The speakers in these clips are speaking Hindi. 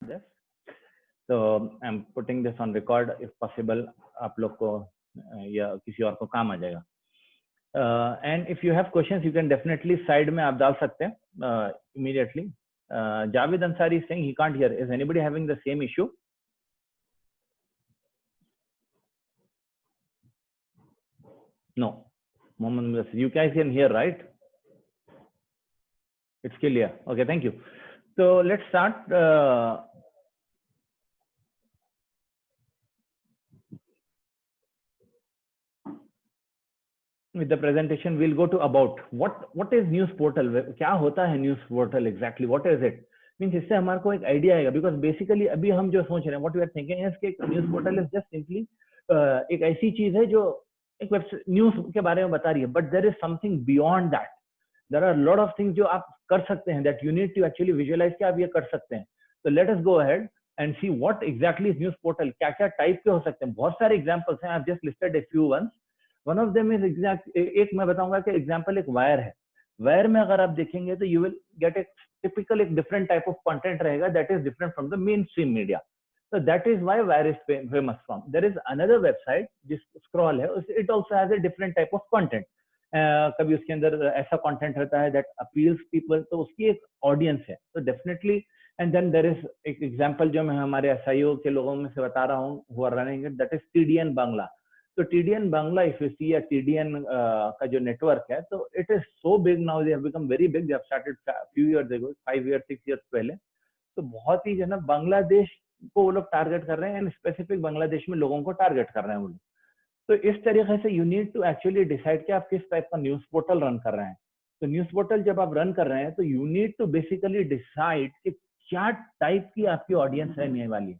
this. So I'm putting this on record. If possible, आप लोग को या किसी और को काम आ जाएगा. And if you have questions, you can definitely side में आप डाल सकते हैं immediately. Javed Ansari is saying he can't hear. Is anybody having the same issue? No. Mohammed, you guys can hear, right? It's clear. Okay, thank you. So let's start. With the presentation, we'll go to about what is news portal. क्या होता है news portal exactly? What is it? Means इससे हमारे को एक idea आएगा, because basically अभी हम जो सोच रहे हैं, what we are thinking is कि news portal is just simply एक ऐसी चीज है जो एक वेबसाइट न्यूज के बारे में बता रही है, but there is something beyond that. There are a lot of things जो आप कर सकते हैं that you need to actually visualize कि आप ये कर सकते हैं. So let us go ahead and see what exactly is news portal. क्या क्या टाइप के हो सकते हैं. बहुत सारे एग्जांपल्स हैं. I've just listed a few ones. One of them is एक मैं बताऊंगा कि एग्जांपल एक वायर है. वायर में अगर आप देखेंगे तो you will get a typical एक different type of content रहेगा that is different from the mainstream media. So that is why wire is famous from. There is another website जिस scroll है, it also has a different type of content. कभी उसके अंदर ऐसा कंटेंट रहता है दैट अपील्स पीपल, तो उसकी एक ऑडियंस है. तो definitely and then there is एक एग्जांपल जो मैं हमारे एसआईओ के लोगों में से बता रहा हूँ who are running it, that is TDN Bangla. तो TDN Bangla if you see TDN का जो नेटवर्क है, तो it is so big now, they have become very big. They have started few years ago, 5 years 6 years पहले. तो बहुत ही जो है ना बांग्लादेश को वो लोग टारगेट कर रहे हैं एंड स्पेसिफिक बांग्लादेश में लोगों को टारगेट कर रहे हैं वो लोग. तो इस तरीके से you need to actually decide कि आप किस टाइप का न्यूज पोर्टल रन कर रहे हैं. तो न्यूज पोर्टल जब आप रन कर रहे हैं तो you need to basically decide कि क्या टाइप की आपकी ऑडियंस रहने वाली है.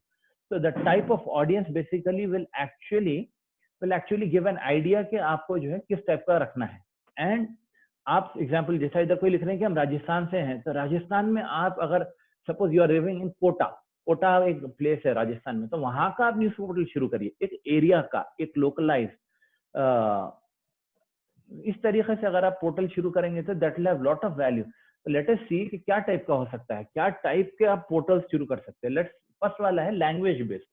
तो the type of audience basically will actually give an idea कि आपको जो है किस टाइप का रखना है. एंड आप एग्जाम्पल जैसा इधर कोई लिख रहे हैं कि हम राजस्थान से हैं, तो राजस्थान में आप अगर suppose you are living in Kota एक प्लेस है राजस्थान में, तो वहां का आप न्यूज पोर्टल शुरू करिए, एक एरिया का, एक लोकलाइज. इस तरीके से अगर आप पोर्टल शुरू करेंगे तो that will have lot of value. तो लेट अस सी कि क्या टाइप का हो सकता है, क्या टाइप के आप पोर्टल शुरू कर सकते हैं. लेट्स फर्स्ट वाला है लैंग्वेज बेस्ड.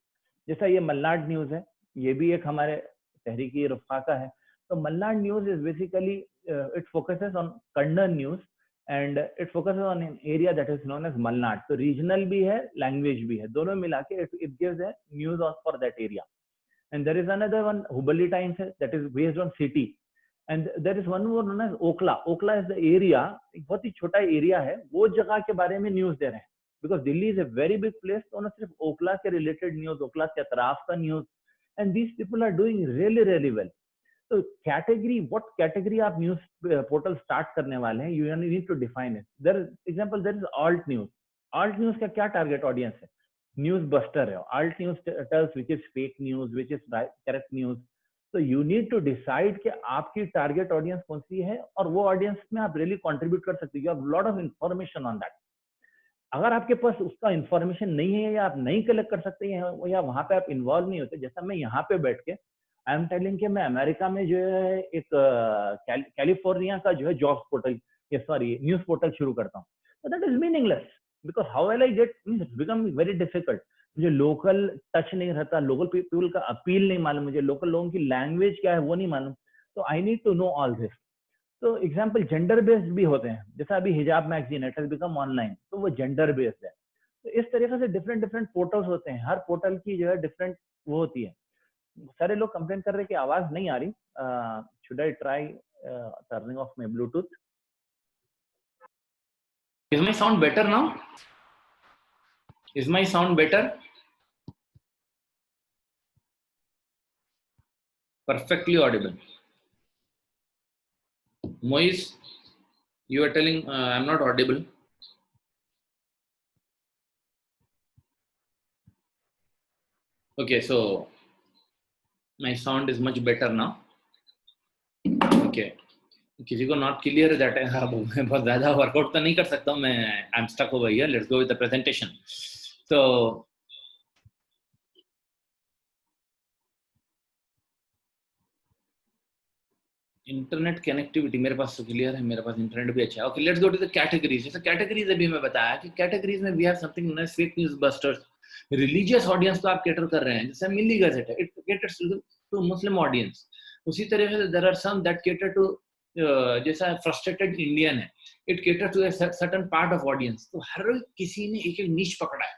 जैसा ये मल्नाड न्यूज है, ये भी एक हमारे तहरीकी रफ़ा का है. तो Malnad news is basically it focuses on Kannada news and it focuses on an area that is known as Malnad. So regional भी है, language भी है, दोनों मिला के it gives a news for that area. And there is another one, Hubballi Times है, that is based on city. And there is one more known as Okla. Okla is the area, एक बहुत ही छोटा एरिया है, वो जगह के बारे में न्यूज दे रहे हैं. Because Delhi is a very big place, तो उन्हें सिर्फ ओखला के रिलेटेड न्यूज, ओखला के अतराफ का news. And these people are doing really really well. तो कैटेगरी, व्हाट कैटेगरी आप न्यूज पोर्टल स्टार्ट करने वाले हैं, you need to define it. There example there is alt news. Alt news का क्या टारगेट ऑडियंस है? न्यूज बस्टर है. Alt news tells which is fake news, which is correct news. तो यू नीड टू डिसाइड कि आपकी टारगेट ऑडियंस कौन सी है और वो ऑडियंस में आप रियली कंट्रीब्यूट कर सकते हो. You have lot of information on that. अगर आपके पास उसका इंफॉर्मेशन नहीं है या आप नहीं कलेक्ट कर सकते हैं या वहां पे आप इन्वॉल्व नहीं होते, जैसा मैं यहाँ पे बैठ के आई एम टेलिंग कि मैं अमेरिका में जो है एक कैलिफोर्निया का जो है job portal, sorry news portal शुरू करता हूँ, तो that is meaningless. Because how will I get, means become very difficult. मुझे लोकल टच नहीं रहता, लोकल पीपल का अपील नहीं मालूम, मुझे लोकल लोगों की लैंग्वेज क्या है वो नहीं मालूम. तो I need to know all this. तो एग्जाम्पल जेंडर बेस्ड भी होते हैं, जैसा अभी हिजाब magazine it has become online, तो वो जेंडर बेस्ड है. तो इस तरीके से डिफरेंट डिफरेंट पोर्टल्स होते हैं. हर पोर्टल की जो है डिफरेंट वो होती है. सारे लोग कंप्लेन कर रहे हैं कि आवाज नहीं आ रही. Should I try turning of my Bluetooth? Is my sound better now? Is my sound better? Perfectly audible. Moise, you are telling I'm not audible. Okay, so my sound is much better now. Okay. किसी को नॉट क्लियर है दैट है. मैं बहुत ज्यादा वर्कआउट तो नहीं कर सकता हूँ मैं. I am stuck over here. Let's go with the presentation. तो इंटरनेट कनेक्टिविटी मेरे पास तो क्लियर है, मेरे पास इंटरनेट भी अच्छा है। Okay, let's go to the categories. जैसे कैटेगरीज अभी मैं बताया कि कैटेगरीज में we have something known as fake news busters. Religious audience तो आप कैटर कर रहे हैं, जैसे मिली गजट है, it caters to Muslim audience. उसी तरीके से there are some that cater to, जैसा फ्रस्ट्रेटेड इंडियन है, it cater to a certain part of audience. तो हर किसी ने एक एक नीश पकड़ा है,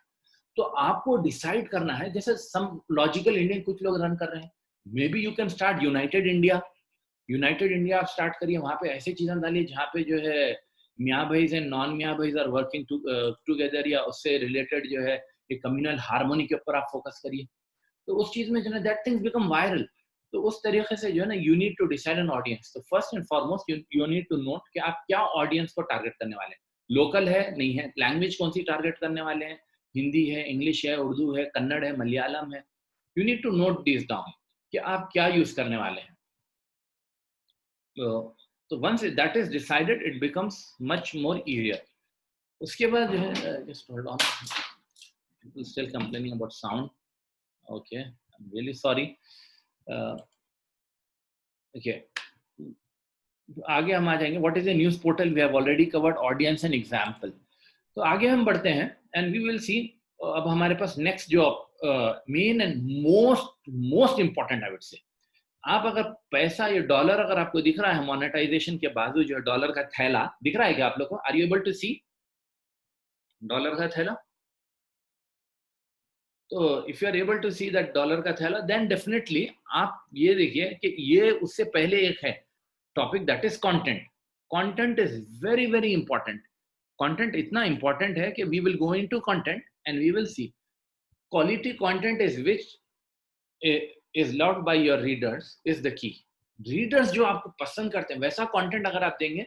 तो आपको डिसाइड करना है। जैसे सम लॉजिकल इंडियन कुछ लोग रन कर रहे हैं, मे be you can start United India. United India आप स्टार्ट करिए, वहां पे ऐसे चीजें डालिए जहाँ पे जो है मियाँ भाईज एंड नॉन मियाँ भाईज आर वर्किंग टुगेदर, या उससे रिलेटेड जो है एक कम्युनल हार्मोनी के ऊपर आप फोकस करिए। तो उस चीज में जो है दैट थिंग्स बिकम वायरल। तो उस तरीके से जो है ना, you need to decide an audience. तो first and foremost you need to note कि आप क्या ऑडियंस को टारगेट करने वाले हैं। लोकल है नहीं है, लैंग्वेज कौन सी टारगेट करने वाले हैं, हिंदी है, इंग्लिश है, उर्दू है, कन्नड़ है, मलयालम है। You need to note this down कि आप क्या यूज करने वाले हैं। तो once that is decided, it becomes much more easier. उसके बाद जो है, just hold on, people still complaining about sound. Okay, I'm really sorry. Okay, आगे हम आ जाएंगे। What is a news portal? We have already covered audience and example. तो आगे हम बढ़ते हैं and we will see. अब हमारे पास next जो main and most important I would say, आप अगर पैसा, ये डॉलर अगर आपको दिख रहा है मोनेटाइजेशन के बाजू, जो डॉलर का थैला दिख रहा है क्या आप लोग को? Are you able to see dollar का थैला? तो if you are able to see that dollar का थैला, देन डेफिनेटली आप ये देखिए कि ये उससे पहले एक है topic, that is content. Content is very very important. Content इतना इंपॉर्टेंट है कि we will go into content and we will see quality content is which is loved by your readers is the key. Readers जो आपको पसंद करते हैं वैसा content अगर आप देंगे,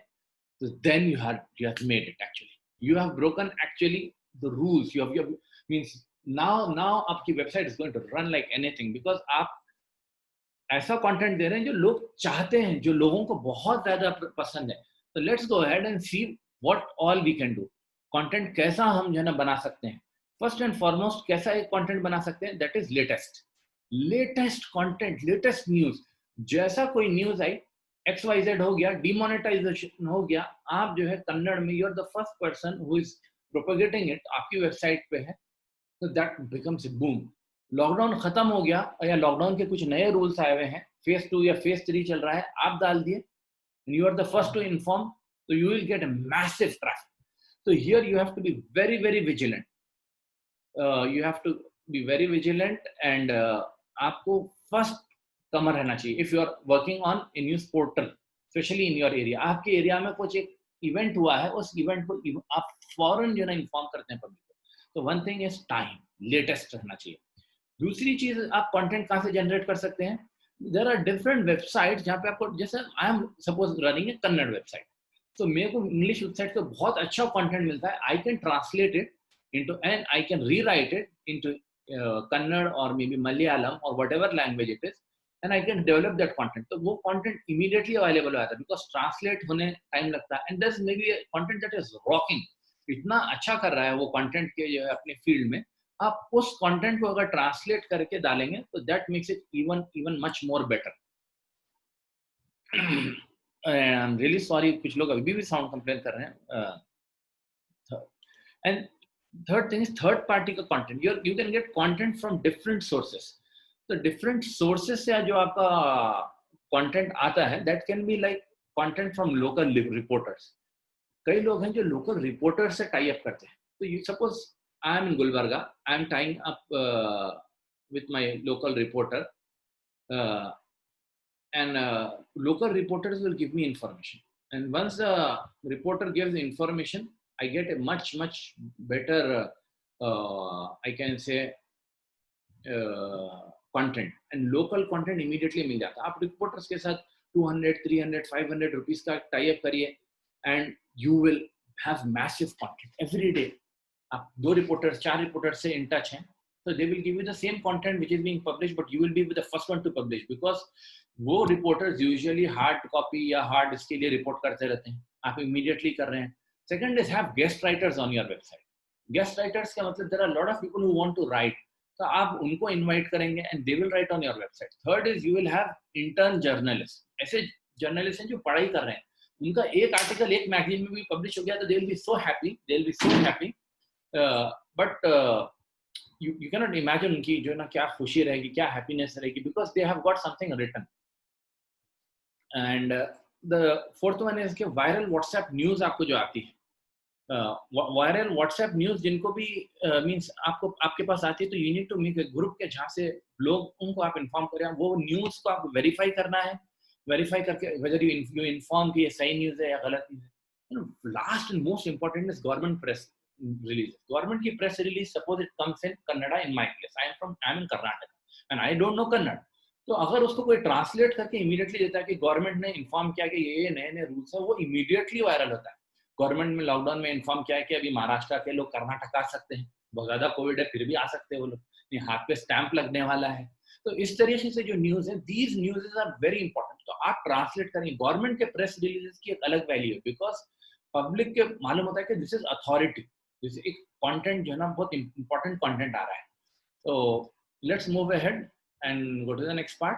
तो then you have made it actually. You have broken actually the rules. You have means now आपकी website is going to run like anything because आप ऐसा content दे रहे हैं जो लोग चाहते हैं, जो लोगों को बहुत ज़्यादा पसंद है। तो let's go ahead and see what all we can do. Content कैसा हम जो है ना बना सकते हैं। First and foremost कैसा एक content बना सकते हैं, that is latest content, latest news. जैसा कोई न्यूज आई, XYZ हो गया, डिमोनेटाइजेशन हो गया, आप जो है कन्नड़ में you are the first person who is propagating it, आपकी वेबसाइट पे है, तो that becomes a boom. Lockdown खत्म हो गया या लॉकडाउन के कुछ नए रूल्स आए हुए हैं, फेज 2 या फेज 3 चल रहा है, आप डाल दिए, you are the first to inform, तो you will get a massive traffic. तो here you have to be very very vigilant. You have to be very vigilant and आपको फर्स्ट कमर रहना चाहिए। If you are working on a news portal, specially in your area, आपके एरिया में कुछ एक इवेंट हुआ है, उस इवेंट को आप फौरन जो है ना इन्फॉर्म करते हैं पब्लिक को। तो one thing is time, latest रहना चाहिए। दूसरी चीज, आप कंटेंट कहाँ से जनरेट कर सकते हैं? देयर आर डिफरेंट वेबसाइट जहाँ पे आपको, जैसे I am suppose running A Kannada website, तो मेरे को इंग्लिश वेबसाइट पे बहुत अच्छा कंटेंट मिलता है। I can translate it into and I can rewrite it into Kannada or maybe Malayalam or whatever language it is, and I can develop that content. तो वो content immediately available हो जाता है because translate होने time लगता है, and there's maybe a content that is rocking, इतना अच्छा कर रहा है वो content के जो है अपने field में, आप उस content को अगर translate करके डालेंगे तो that makes it even much more better. I'm really sorry, कुछ लोग अभी भी sound complain कर रहे हैं। And third thing is third party का content. You can get content from different sources. So different sources से जो आपका content आता है, that can be like content from local reporters. कई लोग हैं जो local reporters से tie up करते हैं। तो you suppose I am in Gulbarga, I am tying up with my local reporter, and local reporters will give me information. And once the reporter gives the information, I get a much better, I can say, content, and local content immediately मिल जाता है। आप reporters के साथ 200, 300, 500 rupees का tie up करिए, and you will have massive content every day. आप 2 reporters, 4 reporters से in touch हैं, so they will give you the same content which is being published, but you will be the first one to publish because वो reporters usually hard copy या hard इसके लिए report करते रहते हैं, आप immediately कर रहे हैं। Second is have guest writers on your website. Guest writers का मतलब there are a lot of people who want to write, तो आप उनको invite करेंगे and they will write on your website. Third is you will have intern journalists. ऐसे जर्नलिस्ट हैं जो पढ़ाई कर रहे हैं, उनका एक आर्टिकल एक मैगजीन में भी पब्लिश हो गया तो they will be so happy, they will be so happy, but you cannot imagine उनकी जो ना क्या खुशी रहेगी, क्या हैप्पीनेस रहेगी, because they have got something written. And the fourth one is कि वायरल व्हाट्सएप न्यूज आपको जो आती है, वायरल व्हाट्सएप न्यूज जिनको भी मींस आपको आपके पास आती है, तो you need to make a group के जहाँ से लोग उनको आप इन्फॉर्म करें, वो न्यूज को आपको वेरीफाई करना है, वेरीफाई करके वेदर यू इन्फॉर्म कि ये सही न्यूज है या गलत न्यूज है. Last and most important is government press release. Government की press release, suppose it comes in Kannada in my place. I am in Karnataka and I don't know Kannada. तो अगर उसको कोई ट्रांसलेट करके इमीडिएटली देता है कि गवर्नमेंट ने इन्फॉर्म किया कि ये नए नए रूल्स है, वो इमीडिएटली वायरल होता है. गवर्नमेंट में लॉकडाउन में इन्फॉर्म किया है कि अभी महाराष्ट्र के लोग कर्नाटक आ सकते हैं, बहुत ज्यादा कोविड है फिर भी आ सकते हैं वो लोग, हाथ पे स्टैंप लगने वाला है. तो इस तरीके से जो न्यूज है, these news are very important. तो आप ट्रांसलेट करें. गवर्नमेंट के प्रेस रिलीजेस की एक अलग वैल्यू है, बिकॉज पब्लिक के मालूम होता है कि दिस इज अथॉरिटी, जैसे एक कंटेंट जो है ना बहुत इंपॉर्टेंट कंटेंट आ रहा है. तो let's move ahead and go to the next part.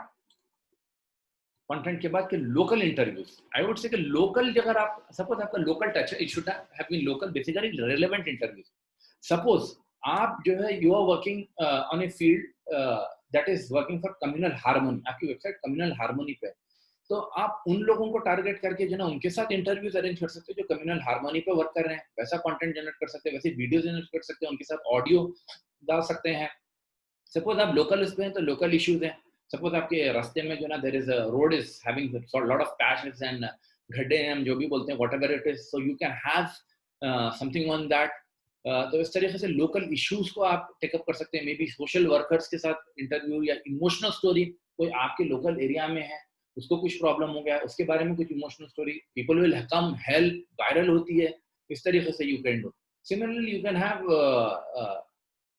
Content के बाद के local interviews. I would say कि लोकल, अगर आप सपोज आपका लोकल टच है, it should have been local, basically relevant interviews. Suppose आप जो है you are working on a field that is working for communal harmony, आपकी वेबसाइट कम्युनल हार्मोनी पे, तो आप उन लोगों को टारगेट करके जो ना उनके साथ इंटरव्यूज अरेंज कर सकते हो जो कम्युनल हार्मोनी पे वर्क कर रहे हैं. वैसा कंटेंट जनरेट कर सकते हैं, वैसे वीडियो जनरेट कर सकते हैं, उनके साथ ऑडियो डाल सकते हैं. सपोज आप लोकल इस पे हैं तो लोकल इश्यूज हैं. सपोज आपके रास्ते में जो ना there is a road is having lot of patches and गड्ढे हैं, हम जो भी बोलते हैं, whatever it is, so you can have something on that. तो इस तरीके से लोकल इश्यूज को आप टेकअप कर सकते हैं. मे बी सोशल वर्कर्स के साथ इंटरव्यू या इमोशनल स्टोरी, कोई आपके लोकल एरिया में है, उसको कुछ प्रॉब्लम हो गया, उसके बारे में कुछ emotional story, people will come help, viral होती है. इस तरीके से you can do. Similarly you can have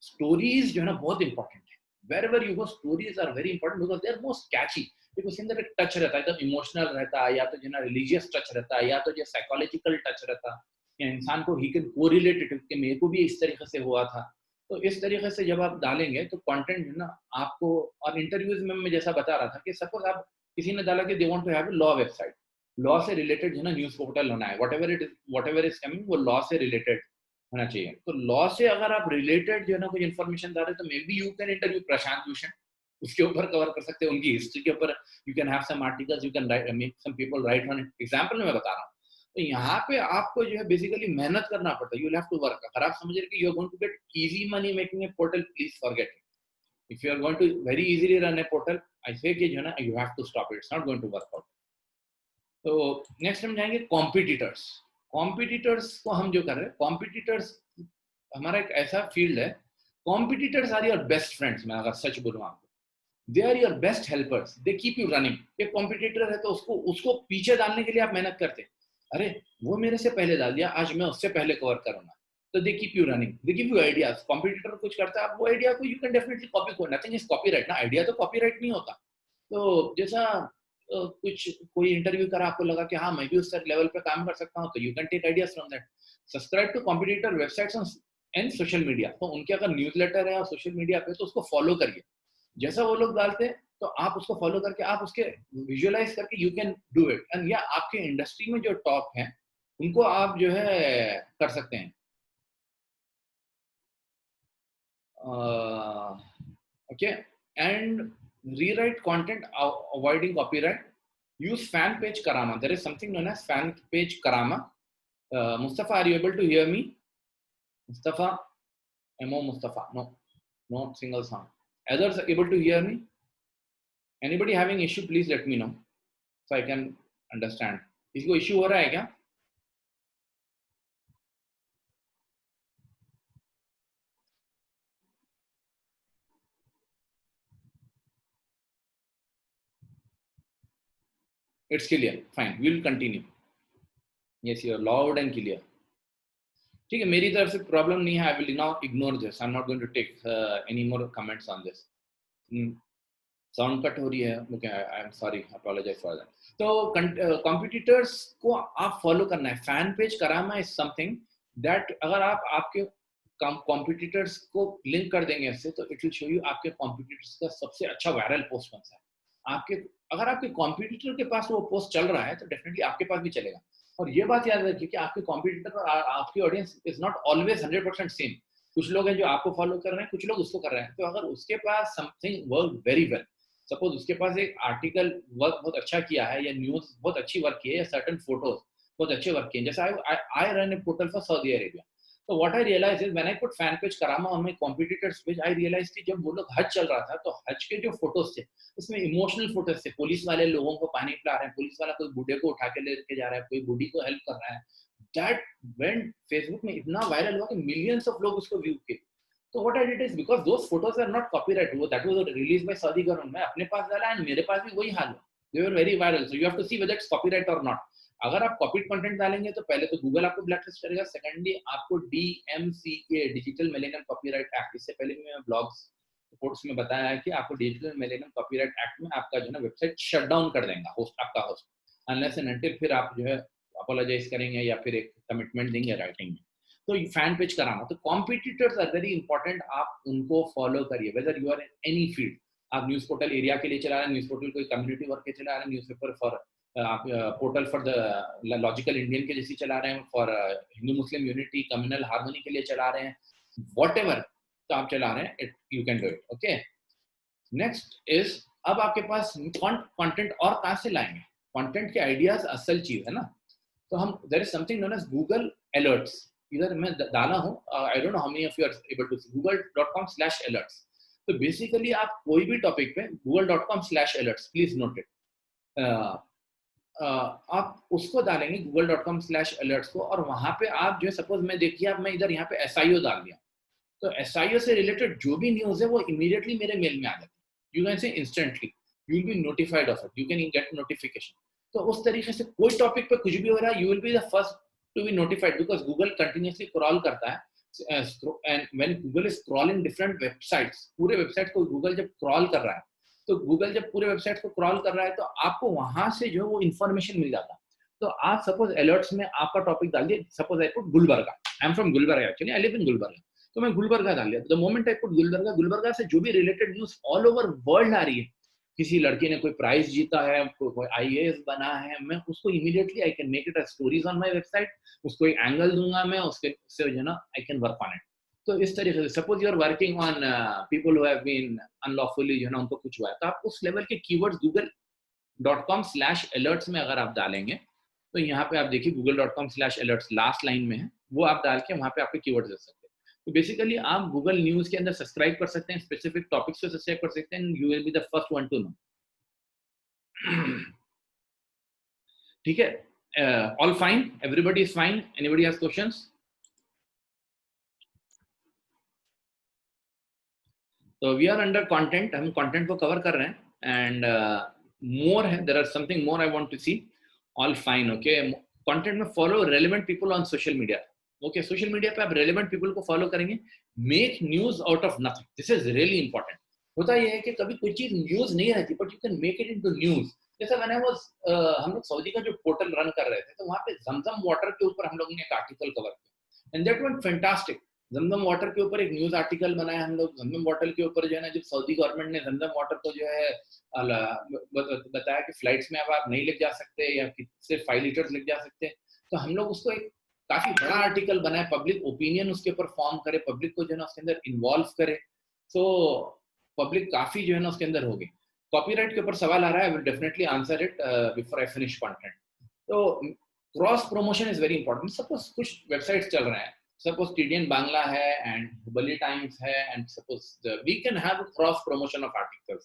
stories जो है ना बहुत इंपॉर्टेंट है. wherever you go, stories are very important because they are most catchy, because इनका एक टच रहता है, एकदम इमोशनल रहता है, या तो जो ना रिलीजियस टच रहता है, या तो जो साइकोलॉजिकल टच रहता है, या इंसान को ही कैन कोरिलेट इट कि मेरे को भी इस तरीके से हुआ था. तो इस तरीके से जब आप डालेंगे तो कंटेंट है ना आपको. और इंटरव्यूज में मैं जैसा बता रहा था कि सपोज आप किसी ने डाला कि they want to have a law website, law से रिलेटेड जो ना न्यूज़ पोर्टल होना है, व्हाटएवर इज कमिंग वो लॉ से रिलेटेड होना चाहिए. तो लॉ से अगर आप रिलेटेड जो है ना कुछ इन्फॉर्मेशन डाल रहे तो may be you can interview Prashant Bhushan, उसके ऊपर कवर कर सकते हैं, उनकी हिस्ट्री के ऊपर you can have some articles, you can make some people write on it. Example में मैं बता रहा हूँ. तो यहाँ पे आपको जो है बेसिकली मेहनत करना पड़ता है. You will have to work. अगर आप समझ रहे कि you are going to get easy money making a portal, please forget it. If you are going to very easily run a portal, I say कि जो है ना you have to stop it, it's not going to work out. तो नेक्स्ट हम जाएंगे कॉम्पिटिटर्स. कॉम्पिटिटर्स को हम जो कर रहे हैं, कॉम्पिटिटर्स हमारा एक ऐसा फील्ड है, competitors are your best friends. मैं अगर सच बोलूं आपको, they are your best helpers, they keep you running. एक कॉम्पिटिटर है तो उसको पीछे डालने के लिए आप मेहनत करते हैं. अरे वो मेरे से पहले डाल दिया, आज मैं उससे पहले कवर करूंगा. तो दे keep you running, they give you ideas. Competitor कुछ करता है, आप वो आइडिया को you can definitely copy. Nothing is copyright ना, आइडिया तो कॉपीराइट नहीं होता. तो जैसा कुछ कोई इंटरव्यू करा, आपको लगा कि हाँ मैं भी उस लेवल पे काम कर सकता हूँ, तो you can take ideas from that. Subscribe to competitor websites and social media. तो उनके अगर न्यूज़लेटर है और सोशल मीडिया पे, तो उसको फॉलो करिए. जैसा वो लोग डालते हैं तो आप उसको फॉलो करके आप उसके विजुअलाइज करके you can do it. And या आपके इंडस्ट्री में जो टॉप हैं उनको आप जो है कर सकते हैं. Okay. And rewrite content avoiding copyright. Use fan page Karama. There is something known as fan page Karama. Mustafa, are you able to hear me? Mustafa, Mo Mustafa. No single sound. Others are able to hear me? Anybody having issue, please let me know so I can understand. किसी को issue हो रहा है क्या? It's clear. Fine. We will continue. Yes, you are loud and clear. ठीक है, मेरी तरफ से प्रॉब्लम नहीं है. I will now ignore this. I'm not going to take any more comments on this. Sound cut हो रही है, okay, I am sorry, apologize for that. तो कॉम्पिटिटर्स को आप फॉलो करना है. Fan page karma is something that अगर आप आपके कॉम्पिटिटर्स को लिंक कर देंगे इससे, तो इट विल शो यू आपके कॉम्पिटिटर्स का सबसे अच्छा वायरल पोस्ट कौन सा है. आपके अगर आपके कॉम्पिटिटर के पास वो पोस्ट चल रहा है तो डेफिनेटली आपके पास भी चलेगा। और ये बात याद रखिए कि आपके कॉम्पिटिटर और आपकी audience is not always 100% same. कुछ लोग हैं जो आपको फॉलो कर रहे हैं, कुछ लोग उसको कर रहे हैं। तो अगर उसके पास something work very well, suppose उसके पास एक आर्टिकल वर्क बहुत अच्छा किया है या न्यूज बहुत अच्छी वर्क की है या सर्टन फोटोज बहुत अच्छे वर्क किए, जैसे I run a portal for Saudi Arabia. तो what I realize is when I put fan page करामा on my competitors page, I realize कि जब वो लोग हज चल रहा था तो हज के जो फोटोज थे उसमें इमोशनल फोटोज थे। पुलिस वाले लोगों को पानी पिला रहे हैं, पुलिस वाला कोई बूढ़े को उठा के लेके जा रहा है, कोई बूढ़ी को हेल्प कर रहा है। दैट वेंट फेसबुक में इतना वायरल हुआ कि मिलियंस ऑफ लोग उसको व्यू किए। तो what I did is because those photos are not copyright, वो that was released by Saudi government, मैं अपने पास डाला एंड मेरे पास भी वही हाल हुआ। They were very viral, so you have to see whether it's copyright और नॉट। अगर आप कॉपीड कंटेंट डालेंगे तो पहले तो गूगल आपको ब्लैकलिस्ट करेगा, सेकंडली आपको DMCA digital millennium copyright act, इससे पहले भी मैं ब्लॉग्स रिपोर्ट्स में बताया है कि आपको डिजिटल मिलेनियम कॉपीराइट एक्ट में आपका जो है वेबसाइट शट डाउन कर देगा होस्ट, आपका होस्ट, अनलेस एंड अनटिल फिर आप जो है अपोलोजाइज करेंगे या फिर एक कमिटमेंट देंगे राइटिंग में। तो फैन पेज कराना, तो कॉम्पिटिटर्स आर वेरी इंपॉर्टेंट, आप उनको फॉलो करिए whether you are in any field. आप न्यूज पोर्टल एरिया के लिए चला रहे हैं, न्यूज पोर्टल कोई कम्युनिटी वर्क के चला रहे हैं, न्यूज़पेपर फॉर आप portal for the logical Indian के जैसे चला रहे हैं, for Hindu Muslim unity communal harmony के लिए चला रहे हैं, व्हाटएवर तो आप चला रहे हैं, you can do it. Okay, next is अब आपके पास कंटेंट और कहां से लाएंगे? कंटेंट के आइडियाज असल चीज है ना। तो हम there is something known as Google alerts, इधर मैं डाला हूं, I don't know how many of you are able to see google.com/alerts। तो बेसिकली आप कोई भी टॉपिक पे google.com/alerts, प्लीज नोट इट, आप उसको डालेंगे google.com/alerts को, और वहां पे आप जो है सपोज मैं देखिए अब मैं इधर यहाँ पे SIO डाल दिया, तो SIO से रिलेटेड जो भी न्यूज है वो इमीडिएटली मेरे मेल में आ जाती है। You can say instantly you will be notified of it, you can get notification. तो उस तरीके से कोई टॉपिक पे कुछ भी हो रहा है, you will be the first to be notified, because Google continuously crawl करता है। And when Google is crawling different websites, पूरे वेबसाइट को गूगल जब क्रॉल कर रहा है, तो गूगल जब पूरे वेबसाइट को क्रॉल कर रहा है तो आपको वहां से जो वो इन्फॉर्मेशन मिल जाता है। तो आप सपोज अलर्ट्स में आपका टॉपिक डाल दिए, suppose I put Gulbarga, I am from Gulbarga actually, I live in Gulbarga, तो मैं गुलबर्गा डाल दिया। The moment I put Gulbarga, Gulbarga से जो भी related news all over world आ रही है, किसी लड़की ने कोई प्राइज जीता है, कोई IAS बना है, मैं उसको immediately I can make it as stories on my website, उसको एक एंगल दूंगा मैं, उसके से जो है ना I can work on it. तो इस तरीके से suppose you are working on people who have been unlawfully जो है ना उनको कुछ हुआ है, तो आप उस लेवल के कीवर्ड्स google.com/alerts में अगर आप डालेंगे तो यहाँ पे आप देखिए google.com/alerts लास्ट लाइन में है, वो आप डाल के वहाँ पे आपके कीवर्ड्स दे सकते हैं। तो बेसिकली आप गूगल न्यूज के अंदर सब्सक्राइब कर सकते हैं, स्पेसिफिक टॉपिक्स पे सब्सक्राइब कर सकते हैं, you will be the first one to know. ठीक है, all fine, everybody is fine, anybody has questions? तो वी आर अंडर कंटेंट, हम कंटेंट को कवर कर रहे हैं, एंड मोर है, there are something more I want to see. All fine, okay. Content में follow relevant people on social media. Okay, social media पे आप रेलेवेंट पीपल को फॉलो करेंगे। Make news out of nothing, this is really important. होता यह है कि कभी कोई चीज न्यूज नहीं रहती, but you can make it into news. जैसे मैंने वो हम लोग सऊदी का जो पोर्टल रन कर रहे थे, तो वहां पे जमजम वाटर के ऊपर हम लोगों ने एक आर्टिकल कवर किया, and that was fantastic. Zamzam water के ऊपर एक न्यूज आर्टिकल बनाया हम लोग। जमजम वाटर के ऊपर जो है ना, जब सऊदी गवर्नमेंट ने जमजम वाटर को जो है बताया कि फ्लाइट्स में अब आप नहीं लेके जा सकते या सिर्फ 5 लीटर्स लेके जा सकते, तो हम लोग उसको एक काफी बड़ा आर्टिकल बनाए, पब्लिक ओपिनियन उसके ऊपर फॉर्म करे, पब्लिक को जो है ना उसके अंदर इन्वॉल्व करे, तो पब्लिक काफी जो है ना उसके अंदर होगी। कॉपीराइट के ऊपर सवाल आ रहा है, I will definitely answer it before I finish content. तो cross promotion is very important. Suppose कुछ वेबसाइट्स चल रहे हैं, suppose TDN Bangla है and Hubballi Times है, and suppose we can have a cross promotion of articles।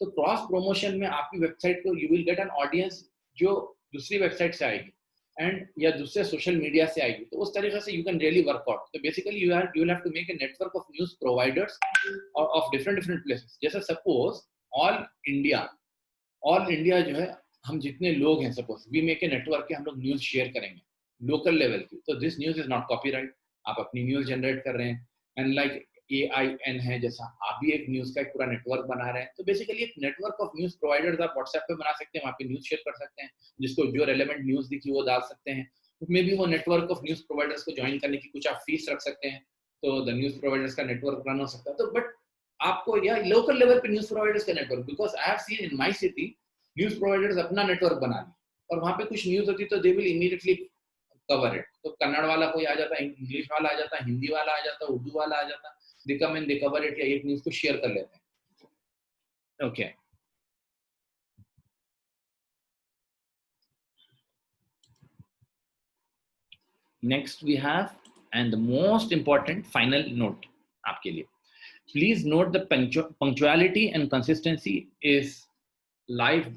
तो क्रॉस प्रमोशन में आपकी वेबसाइट को you will get an audience जो दूसरी वेबसाइट से आएगी एंड या दूसरे सोशल मीडिया से आएगी, तो उस तरीके से you can really work out। तो basically you will have to make a network of news providers of different places। जैसे सपोज ऑल इंडिया जो है, हम जितने लोग हैं, suppose we make a network के हम लोग न्यूज शेयर करेंगे लोकल लेवल की, तो this news is not copyright, आप अपनी न्यूज जनरेट कर रहे हैं। एंड लाइक AIN है जैसा, आप भी एक न्यूज का एक पूरा नेटवर्क बना रहे हैं। तो बेसिकली एक नेटवर्क ऑफ न्यूज प्रोवाइडर्स आप व्हाट्सएप पे बना सकते हैं, वहाँ पे न्यूज शेयर कर सकते हैं, जिसको जो रेलेवेंट न्यूज दिखी वो डाल सकते हैं। उसमें भी वो नेटवर्क ऑफ न्यूज प्रोवाइडर्स को ज्वाइन करने की कुछ आप फीस रख सकते हैं, तो द न्यूज प्रोवाइडर्स का नेटवर्क रन हो सकता है। तो बट आपको या लोकल लेवल पे न्यूज प्रोवाइडर्स का network, because I have seen in my city news providers अपना नेटवर्क बना लिया और वहां पे कुछ न्यूज होती तो they will immediately cover it. तो कन्नड़ वाला कोई आ जाता, इंग्लिश वाला आ जाता, हिंदी वाला आ जाता, उर्दू वाला आ जाता, they come and they cover it, या एक न्यूज को शेयर कर लेते हैं। Okay, next we have and the most important final note आपके लिए, please note the punctuality and consistency is life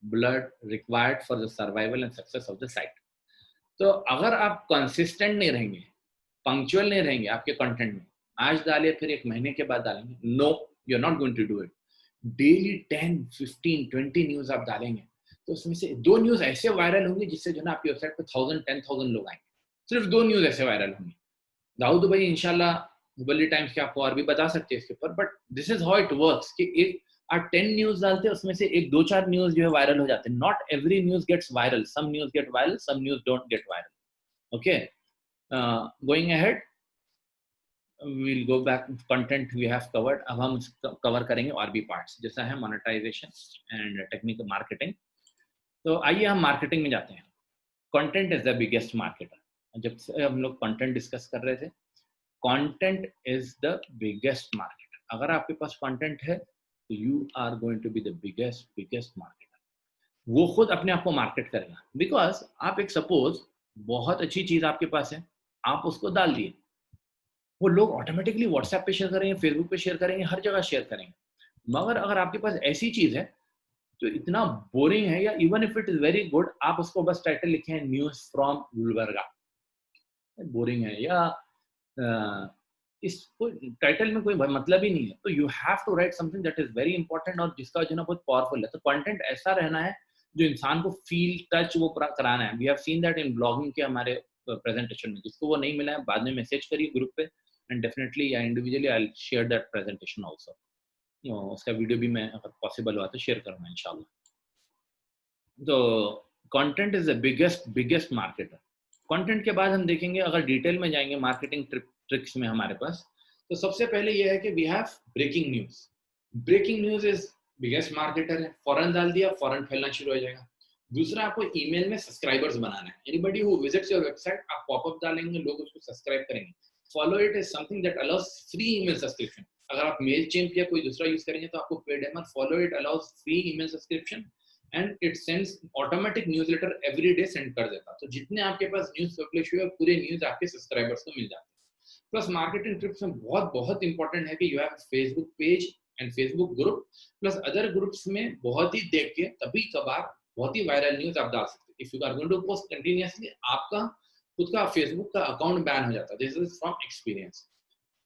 blood required for the survival and success of the site. तो अगर आप कंसिस्टेंट नहीं रहेंगे, पंक्चुअल नहीं रहेंगे आपके कंटेंट में, आज डालिए फिर एक महीने के बाद डालेंगे, no you are not going to do it. Daily 10, 15, 20 news आप डालेंगे तो उसमें से 2 न्यूज ऐसे वायरल होंगे जिससे जो ना आपकी वेबसाइट पे 1000, 10,000 लोग आएंगे। सिर्फ 2 न्यूज ऐसे वायरल होंगे। दाऊद भाई इंशाल्लाह हुबली टाइम्स के आपको और भी बता सकते हैं इसके ऊपर, but this is how it works कि एक आप 10 न्यूज डालते हैं उसमें से एक 2-4 न्यूज जो है वायरल हो जाते हैं। Not every news gets viral, some news get viral, some news don't get viral. Okay, going ahead we'll go back content we have covered. अब हम कवर करेंगे और भी पार्ट्स, जैसा है मोनेटाइजेशन एंड टेक्निकल मार्केटिंग। तो आइए हम मार्केटिंग में जाते हैं। Content is the biggest marketer. जब से हम लोग कंटेंट डिस्कस कर रहे थे, content is the biggest marketer. अगर आपके पास कंटेंट है तो you are going to be the biggest marketer. वो खुद अपने आप को मार्केट करेगा, बिकॉज आप एक सपोज बहुत अच्छी चीज आपके पास है, आप उसको डाल दिए, वो लोग ऑटोमेटिकली व्हाट्सएप पे शेयर करेंगे, फेसबुक पे शेयर करेंगे, हर जगह शेयर करेंगे। मगर अगर आपके पास ऐसी चीज है जो इतना बोरिंग है, या even if it is very good, आप उसको बस टाइटल लिखे हैं न्यूज फ्रॉम गुलबर्गा, बोरिंग है, या इसको टाइटल में कोई मतलब ही नहीं है, तो you have to write something that is very important और जिसका जो ना बहुत पावरफुल है। तो कंटेंट ऐसा रहना है जो इंसान को फील टच वो कराना है। We have seen that in blogging के हमारे प्रेजेंटेशन में। जिसको वो नहीं मिला है बाद में मैसेज करिए ग्रुप पे, एंड डेफिनेटली या individually I will share that presentation also. उसका वीडियो भी मैं अगर पॉसिबल हुआ तो शेयर करूंगा इंशाल्लाह। तो content is the biggest marketer. Content के बाद हम देखेंगे, अगर डिटेल में जाएंगे मार्केटिंग ट्रिक्स में हमारे पास, तो सबसे पहले ये है कि we have breaking news. Breaking news is biggest marketer है। फौरन डाल दिया, फौरन फैलना शुरू हो जाएगा। दूसरा, आपको ईमेल में सब्सक्राइबर्स बनाना है। Anybody who visits your website, आप पॉपअप डालेंगे, लोग उसको सब्सक्राइब करेंगे। Follow it is something that allows free email subscription. अगर आप मेलचिम्प या कोई दूसरा यूज करेंगे तो आपको पेड है, मगर follow it allow us free email subscription and it sends automatic newsletter every day send कर देता। तो जितने आपके पास न्यूज पब्लिश हुए पूरे न्यूज आपके सब्सक्राइबर्स को मिल जाते हैं। प्लस मार्केटिंग ट्रिप्स में बहुत इंपॉर्टेंट है कि you have Facebook page and Facebook group, plus other groups में बहुत ही देख के कभी कभार बहुत ही वायरल न्यूज आप डाल सकते हैं। If you are going to post continuously, आपका खुद का फेसबुक का अकाउंट बैन हो जाता है। This is from experience.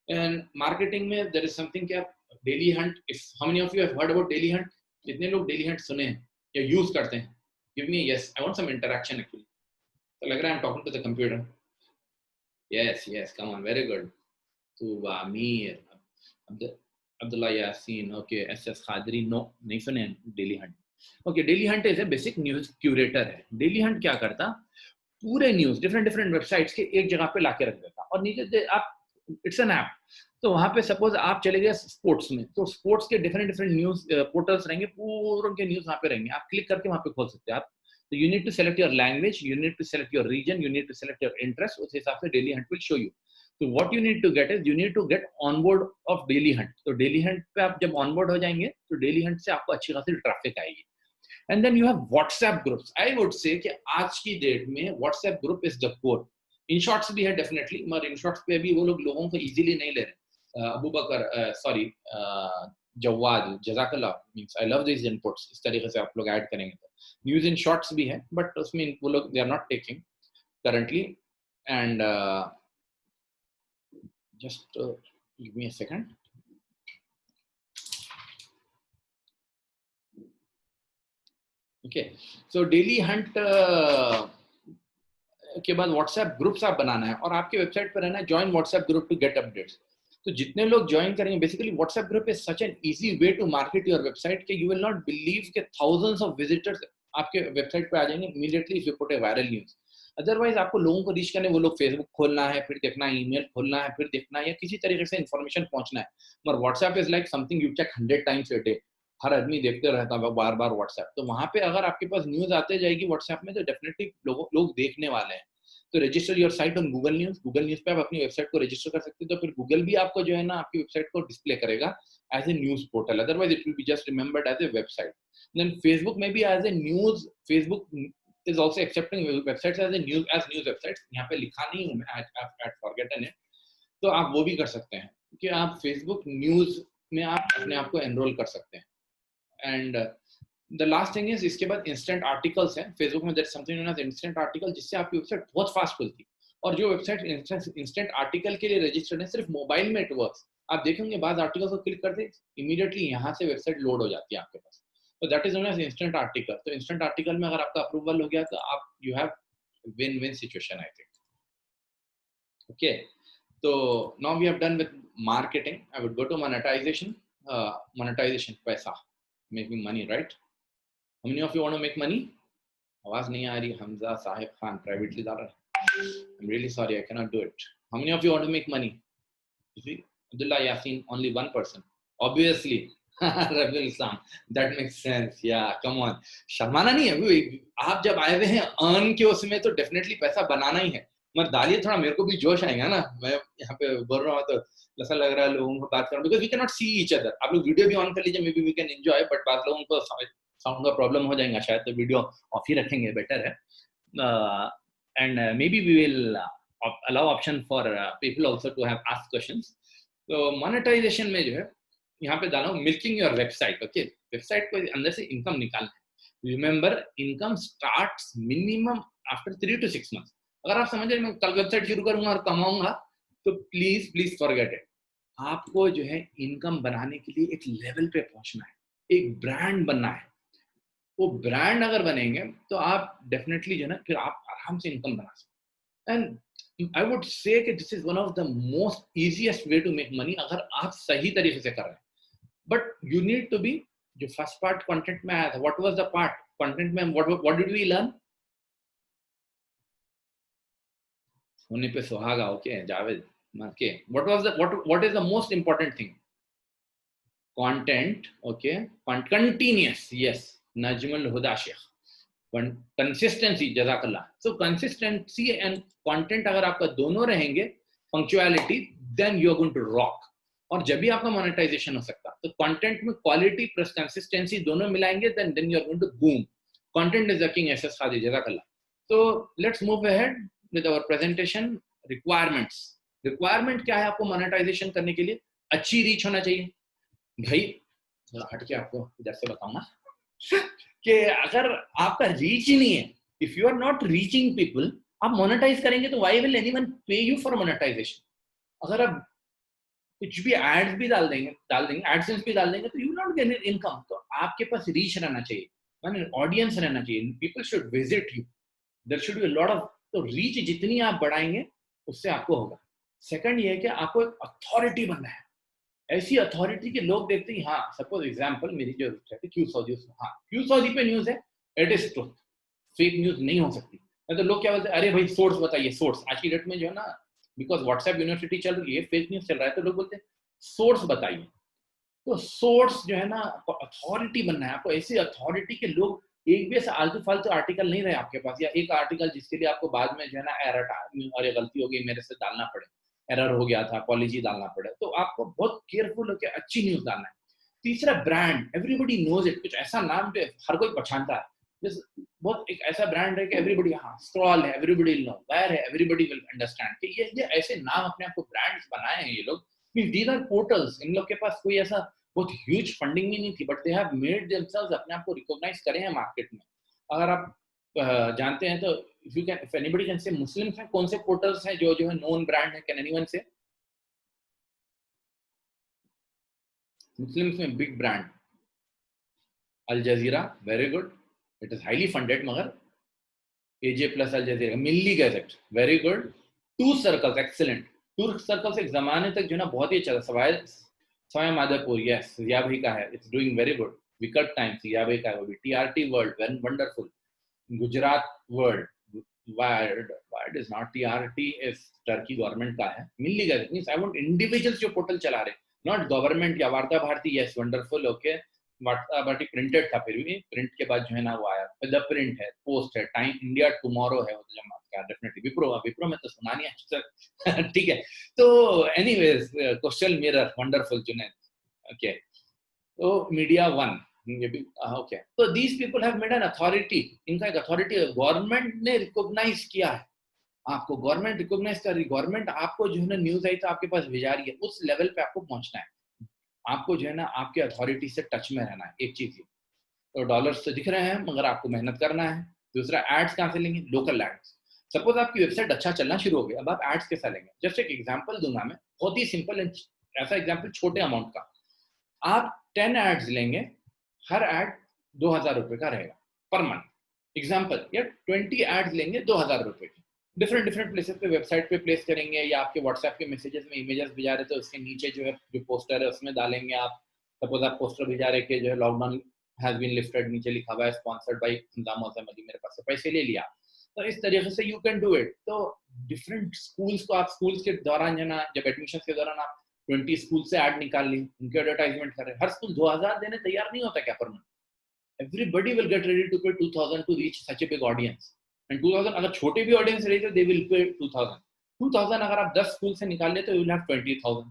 And marketing में देयर इज समथिंग क्या, daily Hunt. If how many of you have heard about daily Hunt? कितने लोग डेली हंट सुने हैं या यूज करते हैं? Give me yes, I want some interaction actually. तो लग रहा है I am talking to the computer. Yes come on, very good. तो Aamir, Abdullah Yasin, okay, SS Khadri, no नहीं सुने Dailyhunt. Okay, Dailyhunt is a basic news curator है। डेली हंट क्या करता, पूरे न्यूज डिफरेंट वेबसाइट्स के एक जगह पे लाके रख देता और नीचे आप, इट्स एन ऐप। तो वहां पे सपोज आप चले गए स्पोर्ट्स में, तो स्पोर्ट्स के डिफरेंट न्यूज पोर्टल्स रहेंगे, पूरे के न्यूज वहां पे रहेंगे, आप क्लिक करके वहां पे खोल सकते हैं आप। तो you need to select your language, you need to select your region, you need to select your interest, उस हिसाब से Dailyhunt will show you. तो what you need to get is, you need to get onboard of Dailyhunt. तो डेली हंट पे आप जब ऑनबोर्ड हो जाएंगे तो डेली हंट से आपको अच्छी खासी ट्रैफिक आएगी। And then you have WhatsApp groups. I would say कि आज की डेट में WhatsApp group is the core. In shorts भी है डेफिनेटली, मगर इन शॉर्ट्स पे भी वो लोगों को इजीली नहीं ले रहे। अबू बकर, सॉरी, जवाद, जज़ाकल्लाह, means I love this inputs. इस तरीके से आप लोग ऐड करेंगे तो न्यूज़ इन शॉर्ट्स भी है, बट उसमें वो लोग they are not taking currently. And just give me a second. Okay, so daily hunt के बाद व्हाट्सएप ग्रुप्स आप बनाना है और आपके वेबसाइट पर रहना है join WhatsApp group to get updates. तो जितने लोग ज्वाइन करेंगे, basically WhatsApp group is such an easy way to market your website कि यू विल नॉट बिलीव के थाउजेंड्स ऑफ विजिटर्स आपके वेबसाइट पे आ जाएंगे immediately if you put a viral news. Otherwise आपको लोगों को रीच करने, वो लोग फेसबुक खोलना है, फिर देखना है, ईमेल खोलना है, फिर देखना है, या किसी तरीके से इन्फॉर्मेशन पहुंचना है। मगर WhatsApp is like something you check 100 times a day। हर आदमी देखते रहता है बार बार व्हाट्सएप, तो वहां पे अगर आपके पास न्यूज आते जाएगी व्हाट्सएप में, तो डेफिनेटली लोग देखने वाले हैं। तो register your site on Google news. Google news पे आप अपनी वेबसाइट को रजिस्टर कर सकते हो, तो फिर गूगल भी आपको जो है ना आपकी वेबसाइट को डिस्प्ले करेगा as a news portal, otherwise it will be just remembered as a website. Then Facebook में भी as a news, Facebook is also accepting websites as a news websites। यहाँ पे लिखा नहीं हूँ मैं, I've forgotten it। तो आप वो भी कर सकते हैं कि आप फेसबुक न्यूज में आप अपने आप को एनरोल कर सकते हैं। And the last thing is, इसके बाद इंस्टेंट आर्टिकल्स हैं फेसबुक में, that something known as instant article, जिससे आपकी वेबसाइट बहुत फास्ट खुलती है। और जो वेबसाइट इंस्टेंट आर्टिकल के लिए रजिस्टर्ड है, सिर्फ मोबाइल में इट वर्क्स। आप देखेंगे बाद आर्टिकल को क्लिक करते इमीडिएटली यहाँ से वेबसाइट लोड हो जाती है आपके पास। तो that is known as instant article. तो इंस्टेंट आर्टिकल में अगर आपका अप्रूवल हो गया तो आप you have win win situation I think. Okay, तो now we have done with marketing. I would go to monetization. Monetization, पैसा, making money, right? How many of you want to make money? आवाज नहीं आ रही। हमजा साहिब खान प्राइवेटली डाल रहा है। I'm really sorry, I cannot do it. How many of you want to make money? You see, Abdullah Yasin, only one person. Obviously, Rabil Islam. That makes sense. Yeah, come on. शर्माना नहीं है। आप जब आए हुए हैं अर्न के उसमें, तो डेफिनेटली पैसा बनाना ही है। मगर डालिए थोड़ा, मेरे को भी जोश आएगा ना। मैं यहाँ पे बोल रहा हूँ तो ऐसा लग रहा है लोगों को बात करूँ, because we cannot see each other। आप लोग वीडियो भी ऑन कर लीजिए, maybe we can enjoy, but बाद लोगों को साउंड का प्रॉब्लम हो जाएगा शायद, तो वीडियो ऑफ ही रखेंगे, बेटर है। And maybe we will allow option for people also to have ask questions. तो मोनेटाइजेशन में जो है यहाँ पे डाला हूँ milking your website. Okay, website को अंदर से इनकम निकालना है। Remember, income starts minimum after 3 to 6 months। अगर आप समझ रहे मैं कल वेबसाइट शुरू करूंगा और कमाऊंगा, तो प्लीज फॉरगेट इट। आपको जो है इनकम बनाने के लिए एक लेवल पे पहुंचना है, एक ब्रांड बनना है। वो ब्रांड अगर बनेंगे तो आप डेफिनेटली जो है ना फिर आप आराम से इनकम बना सकते हैं। एंड आई वुड से कि this is one of the most easiest way to make money, अगर आप सही तरीके से कर रहे हैं। But you need to be, जो फर्स्ट पार्ट कंटेंट में आया था, what was the part content में, व्हाट डिड वी लर्न? होने पे सुहागा। Okay Javed, okay, what is the most important thing? Content. Okay, continuous, yes, Najmul Huda Shaikh, consistency, जज़ाकल्लाह। सो कंसिस्टेंसी एंड कंटेंट अगर आपका दोनों रहेंगे, punctuality, then you are going to rock. और जब भी आपका मोनेटाइजेशन हो सकता है, तो कंटेंट में क्वालिटी प्लस कंसिस्टेंसी दोनों मिलाएंगे, then you are going to boom. Content is the king, SS Khadri, जज़ाकल्लाह। तो let's move ahead with our presentation. Requirements. Requirement क्या है आपको मोनेटाइजेशन करने के लिए? अच्छी रीच होना चाहिए भाई। हट के आपको इधर से बताऊंगा कि अगर आपका रीच ही नहीं है, if you are not reaching people, आप मोनेटाइज करेंगे तो why will anyone pay you for monetization? अगर आप कुछ भी एड्स भी डाल देंगे एडसेंस भी डाल देंगे, तो यू नॉट गेट इनकम। तो आपके पास रीच रहना चाहिए, माने ऑडियंस रहना चाहिए, people should visit you, there should be a lot of. तो रीच जितनी आप बढ़ाएंगे उससे आपको होगा। सेकंड ये है कि आपको एक अथॉरिटी बनना है, ऐसी अथॉरिटी के लोग देखते हैं। हाँ, सपोज एग्जांपल मेरी जो क्यू सऊदी, हाँ क्यू सऊदी पे न्यूज है, it is truth, fake news नहीं हो सकती। तो लोग क्या बोलते हैं, अरे भाई सोर्स बताइए। सोर्स आज की डेट में जो है ना, बिकॉज व्हाट्सएप यूनिवर्सिटी चल रही है, फेक न्यूज चल रहा है, तो लोग बोलते हैं सोर्स बताइए। तो सोर्स जो है ना, आपको अथॉरिटी बनना है। आपको ऐसी अथॉरिटी के लोग, एक भी ऐसा आलतू फालतू आर्टिकल नहीं रहे आपके पास, या एक आर्टिकल जिसके लिए आपको बाद में जो है ना एरर, अरे गलती हो गई मेरे से डालना पड़े, एरर हो गया था, पॉलिसी डालना पड़े। तो आपको बहुत केयरफुल होकर अच्छी न्यूज डालना है। तीसरा, ब्रांड। एवरीबडी नोज इट, कुछ ऐसा नाम पे हर कोई पहचानता है। बहुत एक ऐसा ब्रांड है कि एवरीबडी, हाँ स्क्रॉल है, एवरीबडी विल नो, वायर है, एवरीबडी विल अंडरस्टैंड। कि ये ऐसे नाम अपने आप को ब्रांड्स बनाए हैं ये लोग। These are portals. इन लोग के पास कोई ऐसा बहुत ह्यूज फंडिंग भी नहीं थी, but they have made themselves, अपने आप को रिकॉग्नाइज करे हैं मार्केट में। अगर आप जानते हैं तो if anybody can say, Muslims में कौन से पोर्टल्स हैं जो है नोन ब्रांड है? Can anyone say? मुस्लिम्स में big brand Al Jazeera, very good, it is highly funded, मगर AJ plus Al Jazeera, Milli Gazette, very good. Two Circles, excellent. Two Circles एक जमाने तक जो ना बहुत ही अच्छा था। सवाई माधोपुर, यस, जिया भाई का है, it's doing very good. Vikat Times, Jiya भाई का है वो भी। TRT World, wonderful. Gujarat World, Why does not TRT is Turkey government का है, मिल लीगा. It means I want individuals जो पोर्टल चला रहे, नॉट गवर्नमेंट या वार्ता भारती. Yes, wonderful, okay. वार्ता भारती प्रिंटेड था, फिर भी प्रिंट के बाद जो है ना वो आया, द प्रिंट है, पोस्ट है, टाइम इंडिया टुमारो है, वो तो जमा क्या डेफिनेटली. विप्रो में तो सुना नहीं है. ठीक है. तो anyways, question mirror, wonderful Junaid. Okay, तो मीडिया वन, ये भी ओके. तो these people have made an authority. इनका एक अथॉरिटी गवर्नमेंट ने रिकॉग्नाइज किया है आपको. गवर्नमेंट रिकॉग्नाइज कर रही, गवर्नमेंट आपको जो है ना न्यूज आई तो आपके पास भेजा रही है. उस लेवल पे आपको पहुंचना है. आपको जो है ना आपके अथॉरिटी से टच में रहना है. एक चीज, तो डॉलर्स तो दिख रहे हैं मगर आपको मेहनत करना है. दूसरा, एड्स कहाँ से लेंगे? Local ads. सपोज आपकी वेबसाइट अच्छा चलना शुरू हो गया, अब आप एड्स कैसा लेंगे? जस्ट एक एग्जांपल दूंगा मैं, बहुत ही सिंपल. ऐसा एग्जांपल छोटे अमाउंट का. आप 10 एड्स लेंगे, हर एड 2000 रुपए का रहेगा पर मंथ. एग्जांपल, या 20 एड्स लेंगे 2000 रुपए की. डिफरेंट प्लेसेस पे, वेबसाइट पे प्लेस करेंगे, या आपके व्हाट्सएप के मैसेजेस में इमेजेस भेजा रहे तो उसके नीचे जो है जो पोस्टर है उसमें डालेंगे आप. सपोज आप पोस्टर भेजा रहे कि जो है लॉकडाउन हैज बीन लिफ्टेड, नीचे लिखा हुआ है स्पॉन्सर्ड बाय इंजाम मौसम अली, मेरे पास से पैसे ले लिया. तो इस तरीके से यू कैन डू इट. तो डिफरेंट स्कूल्स को आप, स्कूल्स के दौरान जो ना, जब एडमिशन के दौरान आप 20 स्कूल से ऐड निकाल ली, उनके एडवर्टाइजमेंट कर रहे. हर स्कूल 2000 देने तैयार नहीं होता क्या per month. Everybody will get ready to pay 2000 to reach such a big audience. And 2000 अगर छोटे भी ऑडियंस रहे तो they will pay 2000. 2000 अगर आप 10 स्कूल से निकाल लिए तो you will have 20,000.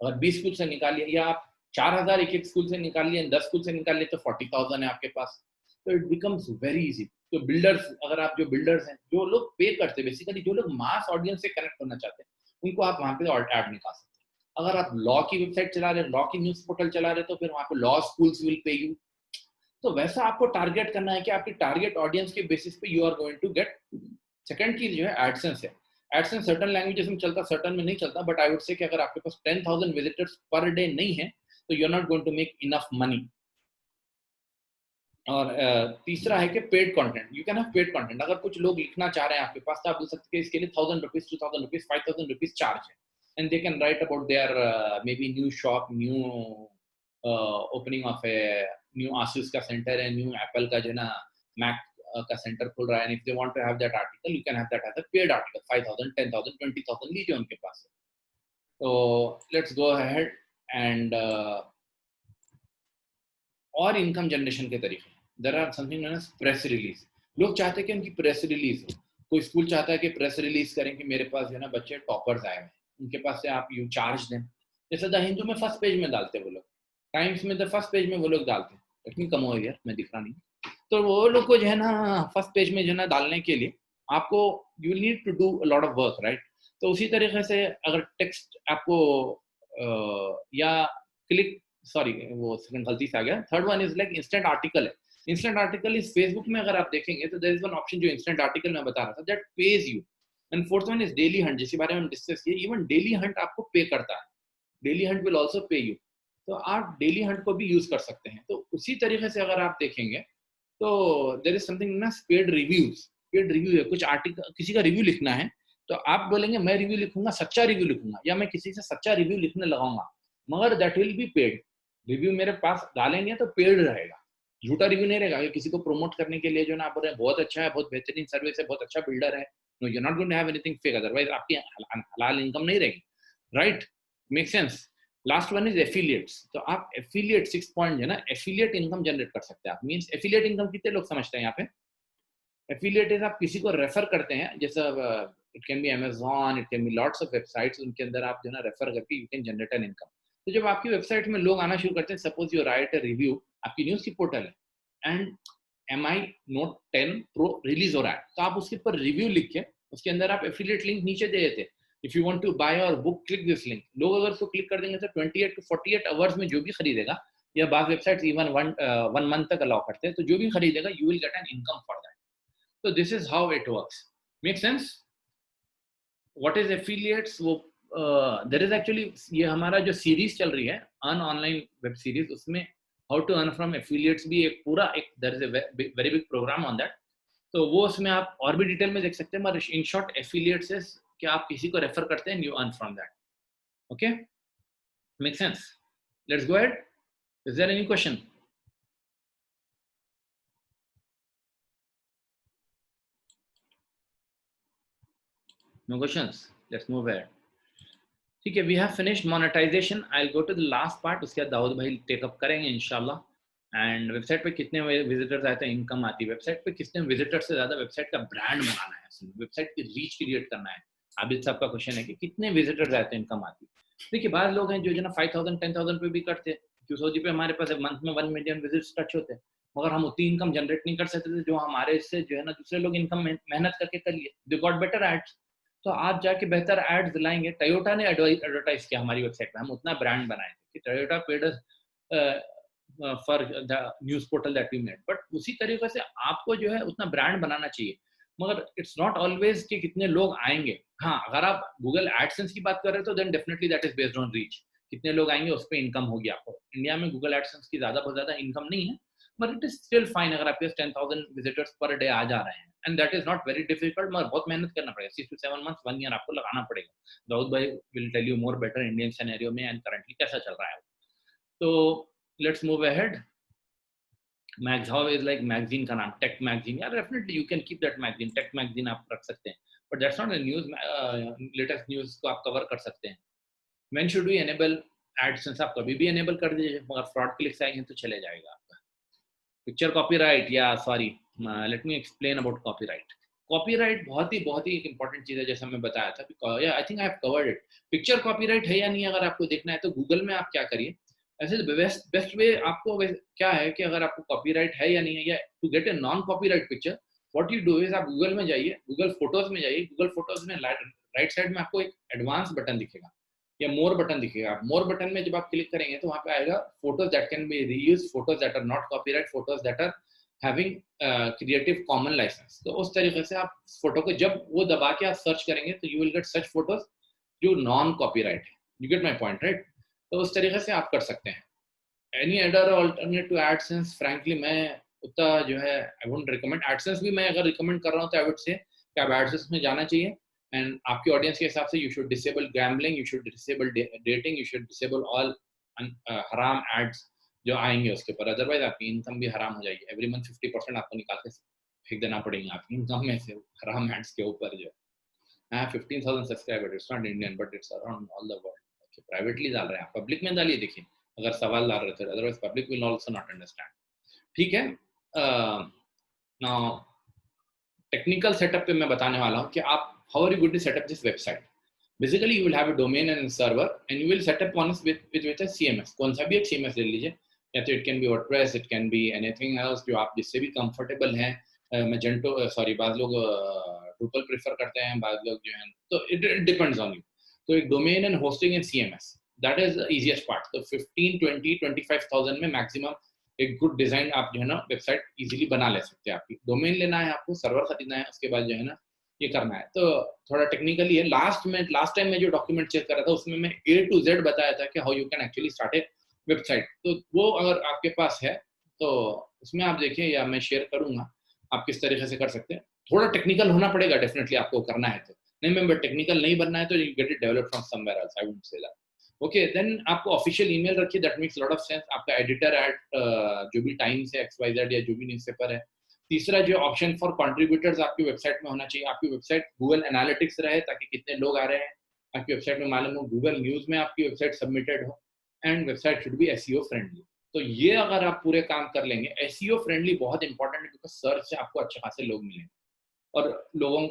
अगर 20 स्कूल से निकाल लिए, या आप 4000 एक स्कूल से निकाल लिए, 10 स्कूल से निकाल लिए तो 40,000 है आपके पास. तो it becomes very easy. तो बिल्डर्स, अगर आप जो बिल्डर्स हैं, जो लोग पे करते हैं, बेसिकली जो लोग मास ऑडियंस से कनेक्ट होना चाहते हैं, उनको आप वहां पे ऐड निकाल सकते हैं. अगर आप लॉ की वेबसाइट चला रहे हैं, लॉ की न्यूज पोर्टल चला रहे हैं, तो फिर वहां पे law schools will pay you. तो वैसा आपको टारगेट करना है कि आपकी टारगेट ऑडियंस के बेसिस पे you are going to get. Second चीज जो है एडसेंस है. एडसेंस सर्टेन लैंग्वेजेस में चलता, सर्टेन में नहीं चलता, बट आई वुड से कि अगर आपके पास 10,000 विजिटर्स पर डे नहीं है तो you are not going to make enough money. और तीसरा है कि paid content. You can have paid content. अगर कुछ लोग लिखना चाह रहे हैं आपके पास तो आप बोल सकते हैं इसके लिए 1000 रुपीज, 2000 रुपीज, 5000 रुपीज चार्ज है. And they can write about their maybe new shop, new opening of a new Asus का सेंटर है, न्यू एप्पल का जो ना मैक का सेंटर खुल रहा है. And if they want to have that article, you can have that as a paid article. 5000, 10,000, 20,000 लीजिए उनके पास. तो लेट्स गो अहेड एंड और इनकम जनरेशन के तरीके. There are something known as press release. लोग चाहते हैं कि उनकी प्रेस रिलीज हो. कोई स्कूल चाहता है कि प्रेस रिलीज करें कि मेरे पास जो है ना बच्चे टॉपर्स आए हैं, उनके पास से आप यू चार्ज दें. जैसे द हिंदू में फर्स्ट पेज में डालते हैं वो लोग, टाइम्स में द फर्स्ट पेज में वो लोग डालते हैं. इतनी कम हो यार, मैं दिख रहा नहीं. तो वो लोग को जो है ना फर्स्ट पेज में जो है ना डालने के लिए आपको you need to do a lot of work, right. तो उसी तरीके से अगर टेक्स्ट आपको या क्लिक, सॉरी वो सेकंड गलती से आ गया. Third one is like instant article है. इंस्टेंट आर्टिकल इस फेसबुक में अगर आप देखेंगे तो देयर इज वन ऑप्शन जो इंस्टेंट आर्टिकल में बता रहा था, that page you. And fourth one is daily Hunt, जिसके बारे में हम डिस्कस किए. इवन डेली हंट आपको पे करता है. डेली हंट विल आल्सो पे यू. तो आप डेली हंट को भी यूज कर सकते हैं. तो उसी तरीके से अगर आप देखेंगे तो देयर इज समथिंग ना पेड रिव्यूज. पेड रिव्यू है, कुछ आर्टिकल, किसी का रिव्यू लिखना है तो आप बोलेंगे मैं रिव्यू लिखूंगा, सच्चा रिव्यू लिखूंगा, या मैं किसी से सच्चा रिव्यू लिखने लगाऊंगा, मगर that will be paid. Review मेरे पास डालेंगे तो पेड रहेगा, झूठा रिव्यू नहीं रहेगा. किसी को प्रमोट करने के लिए जो ना आप बोल रहे हैं बहुत अच्छा है, बहुत बेहतरीन सर्विस है, बहुत अच्छा बिल्डर है, no you are not going to have anything fake, otherwise आपकी हलाल इनकम नहीं रहेगी, right. Make sense. Last one is affiliates. तो आप एफिलिएट 6 पॉइंट है ना, एफिलिएट इनकम जनरेट कर सकते हैं आप. मींस एफिलिएट इनकम कितने लोग समझते हैं यहाँ पे? एफिलिएट इज आप किसी को रेफर करते हैं, जैसे it can B Amazon, it can B lots of websites, उनके अंदर आप जो ना रेफर करके you can generate an income. तो जब आपकी वेबसाइट में लोग आना शुरू करते हैं, suppose you right a review, आपकी न्यूज की पोर्टल है and MI Note 10 Pro release हो रहा है, तो आप उसके ऊपर रिव्यू लिख के उसके अंदर आप एफिलिएट लिंक नीचे दे देते हैं. If you want to buy our book, click this link. लोग अगर उसको क्लिक कर देंगे तो 28 to 48 आवर्स में जो भी खरीदेगा, या बाकी वेबसाइट्स इवन 1 मंथ तक अलाउ करते हैं, तो जो भी खरीदेगा you will get an income for that. So this is how it works. Make sense? What is affiliates? वो there is actually ये हमारा जो सीरीज चल रही है अर्न ऑनलाइन वेब सीरीज, उसमें how to earn from affiliates भी एक पूरा एक there is a very big program on that. तो वो उसमें आप और भी डिटेल में देख सकते हैं. मगर इन शॉर्ट एफिलिएट्स इज कि आप किसी को रेफर करते हैं, you earn from that. Okay, make sense? Let's go ahead. Is there any question? No questions? Let's move ahead. ठीक है, we have finished monetization. I'll go to the last part. उसके बाद दाऊद भाई टेक अप करेंगे इंशाल्लाह. एंड वेबसाइट पे कितने विजिटर्स आते हैं, इनकम आती है. वेबसाइट पे कितने विजिटर्स से ज्यादा वेबसाइट का ब्रांड बनाना है, वेबसाइट की रीच क्रिएट करना है. आबिद साहब का क्वेश्चन है कि कितने विजिटर्स आते हैं, इनकम आती है. देखिए, बाहर लोग हैं जो ना 5000 10,000 पे भी करते हैं. क्यों सऊदी पे हमारे पास मंथ में 1 मिलियन विजिट्स टच होते हैं, मगर हम उतनी इनकम जनरेट नहीं कर सकते थे जो हमारे से जो है ना दूसरे लोग इनकम मेहनत करके कर लिए. They got better ads. तो आप जाके बेहतर एड्स दिलाएंगे. टयोटा ने एडवर्टाइज किया हमारी वेबसाइट पे, हम उतना ब्रांड बनाए थे कि Toyota paid for the news portal that we made. But उसी तरीके से आपको जो है उतना ब्रांड बनाना चाहिए, मगर इट्स नॉट ऑलवेज कि कितने लोग आएंगे. हाँ, अगर आप गूगल एडसेंस की बात कर रहे हो तो then definitely that is based on reach. कितने लोग आएंगे उस पर इनकम होगी आपको. इंडिया में गूगल एडसेंस की बहुत ज्यादा इनकम नहीं है, but it is still fine अगर आपके 10,000 विजिटर्स पर डे आ जा रहे हैं. And that is not very difficult, मगर बहुत मेहनत करना पड़ेगा. 6 to 7 months 1 year आपको लगाना पड़ेगा. दाऊद भाई will tell you more better Indian scenario में एंड करंटली कैसा चल रहा है. तो let's move ahead. Mags how is like magazine का नाम टेक मैगजीन. यार definitely you can keep that magazine. Tech magazine आप रख सकते हैं, but that's not a news. Latest news को आप कवर कर सकते हैं. When should we enable AdSense? आप कभी भी एनेबल कर दीजिए, मगर फ्रॉड क्लिक्स आएंगे तो चले जाएगा आपका. पिक्चर कॉपीराइट, या sorry, let me explain about copyright. Copyright बहुत ही एक इंपॉर्टेंट चीज है, जैसा मैं बताया था. I think I have covered it. Picture copyright है या नहीं अगर आपको देखना है तो गूगल में आप क्या करिए. ऐसे बेस्ट वे आपको क्या है कि अगर आपको कॉपीराइट है या नहीं है, या to get a non copyright picture, what you do is आप गूगल में जाइए, गूगल फोटोज में जाइए. गूगल फोटोज में राइट साइड में आपको एक एडवांस बटन दिखेगा या मोर बटन दिखेगा. मोर बटन में जब आप क्लिक करेंगे तो वहां पे आएगा photos that can be reused, photos that are not copyright, photos that are having creative common license. तो उस तरीके से आप फोटो को जब वो दबा के आप सर्च करेंगे तो you will get such photos जो नॉन कॉपीराइट है. You get my point, right? तो उस तरीके से आप कर सकते हैं. Any other alternate to AdSense, frankly मैं उतना जो है आई वुडंट रिकमेंड. एडसेंस भी मैं अगर रिकमेंड कर रहा हूँ तो आई वुड से कि आप एडसेंस में जाना चाहिए. एंड आपकी ऑडियंस के हिसाब से you should disable gambling, you should disable dating, you should disable all हराम एड्स जो आएंगे उसके ऊपर. अदरवाइज आपकी इनकम भी हराम हो जाएगी. एवरी मंथ 50% आपको निकाल के फेंक देना पड़ेगा आपकी इनकम में से हराम एड्स के ऊपर. जो I have 15,000 subscriber. It's not Indian but it's around all the world. Privately डाल रहे हैं आप, पब्लिक में डालिए. देखिए अगर सवाल डाल रहे थे, otherwise public will also not understand. ठीक है. नाउ टेक्निकल सेटअप पे मैं बताने वाला हूँ कि आप how are you going to set up this website. Basically you will have a domain and server and you will set up one with a CMS. कौन सा भी एक सीएमएस ले लीजिए, या तो it can be WordPress, it can be anything else जो आप जिससे भी कंफर्टेबल हैं. मैजेंटो सॉरी, बाद लोग ड्रूपल प्रेफर करते हैं, बाद लोग जो है, तो इट डिपेंड्स ऑन यू. तो एक domain and hosting in CMS, that is the easiest part. तो 15, 20, 25,000 में मैक्सिमम एक गुड डिजाइन आप जो है ना वेबसाइट इजीली बना ले सकते हैं. आपकी डोमेन लेना है, आपको सर्वर खरीदना है, उसके बाद जो है ना ये करना है. तो थोड़ा टेक्निकली है. लास्ट टाइम मैं जो डॉक्यूमेंट चेक कर रहा था उसमें मैं A to Z बताया था कि how you can actually start A website. तो वो अगर आपके पास है तो उसमें आप देखिए, या मैं शेयर करूंगा आप किस तरीके से कर सकते हैं. थोड़ा टेक्निकल होना पड़ेगा डेफिनेटली आपको करना है. तो नहीं मैं टेक्निकल नहीं बनना है तो you get it develop from somewhere else. I would say that. Okay, then आपको ऑफिशियल ईमेल रखिए. That makes lot of sense. आपका एडिटर एट जो भी टाइम्स है, XYZ या जो भी न्यूज़पेपर है. तीसरा जो ऑप्शन फॉर कंट्रीब्यूटर्स आपकी वेबसाइट में होना चाहिए. आपकी वेबसाइट गूगल एनालिटिक्स रहे ताकि कितने लोग आ रहे हैं आपकी वेबसाइट में मालूम हो. गूगल न्यूज में आपकी वेबसाइट सबमिटेड हो. And website should be SEO friendly. तो ये अगर आप पूरे काम कर लेंगे, SEO फ्रेंडली बहुत इंपॉर्टेंट है बिकॉज सर्च से आपको अच्छे खासे लोग मिलेंगे. और लोगों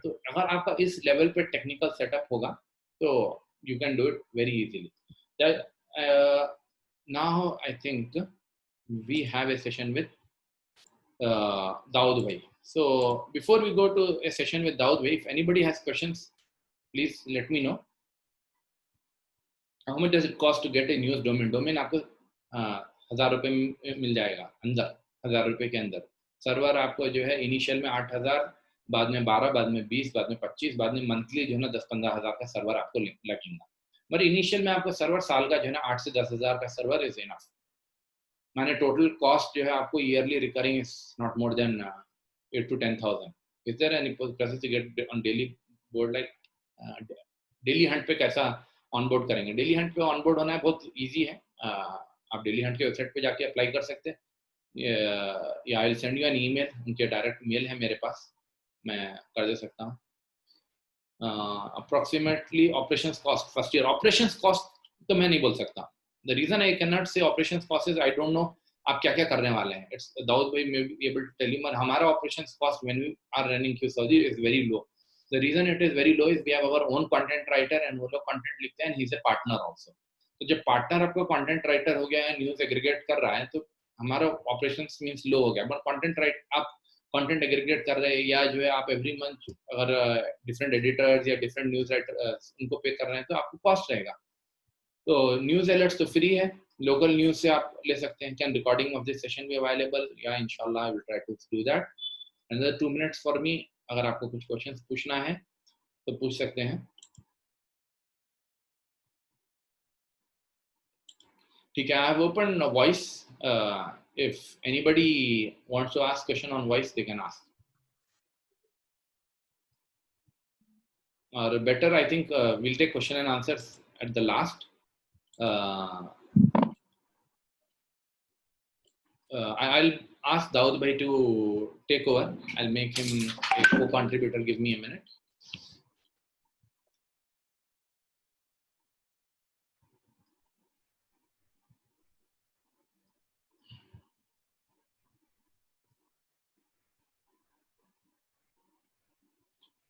तो अगर आपका इस लेवल पे टेक्निकल सेटअप होगा तो you can do it very easily. Now I think we have a session with Daud bhai. So before we go to a session with Daud bhai, if anybody has questions, please let me know. How much does it cost to get a news domain? Domain आपको 1000 रुपए में मिल जाएगा अंदर, 1000 रुपए के अंदर. सर्वर आपको जो है इनिशियल में 8,000, बाद में 12, बाद में 20, बाद में 25, बाद में मंथली जो है ना 10-15 हज़ार का सर्वर आपको लगेगा. पर इनिशियल में आपको सर्वर साल का जो है ना 8 से 10 हज़ार का सर्वर इज इनफ. माने टोटल कॉस्ट जो है आपको yearly recurring is not more than 8 to 10,000. Is there any process to get on daily board like Dailyhunt पे कैसा ऑनबोर्ड करेंगे? डेली हंट पे ऑनबोर्ड होना है बहुत इजी है. आप डेली हंट के वेबसाइट पे जाके अप्लाई कर सकते हैं, या I will send you an email. उनके डायरेक्ट मेल है मेरे पास, मैं कर दे सकता हूँ. Approximately operations cost first year. Operations cost तो मैं नहीं बोल सकता. The reason I can not say operations cost is I don't know आप क्या क्या करने वाले हैं. इट्स दाऊद भाई may be able to tell you. हमारा operations cost when we are running क्यू Saudi is very low. The reason it is very low is we have our own content writer and वो लोग कंटेंट लिखते हैं. He is a partner also. तो जब पार्टनर आपका कंटेंट राइटर हो गया है, न्यूज़ एग्रीगेट कर रहा है, तो हमारा ऑपरेशंस मींस लो हो गया. बट कंटेंट राइट आप कंटेंट एग्रीगेट कर रहे हैं या जो है आप एवरी मंथ अगर डिफरेंट एडिटर्स या डिफरेंट न्यूज़ राइटर उनको पे कर रहे हैं तो आपको कॉस्ट रहेगा. तो न्यूज़ अलर्ट्स तो फ्री है. लोकल न्यूज़ से आप ले सकते हैं. Can recording of this session भी अवेलेबल? या इंशाल्लाह I will try to do that. Another 2 minutes for me. अगर आपको कुछ क्वेश्चंस पूछना है तो पूछ सकते हैं. ठीक है. I have open voice. if anybody wants to ask question on voice they can ask, or better I think we'll take question and answers at the last. I'll ask Daud bhai to take over. I'll make him a co-contributor. Give me a minute.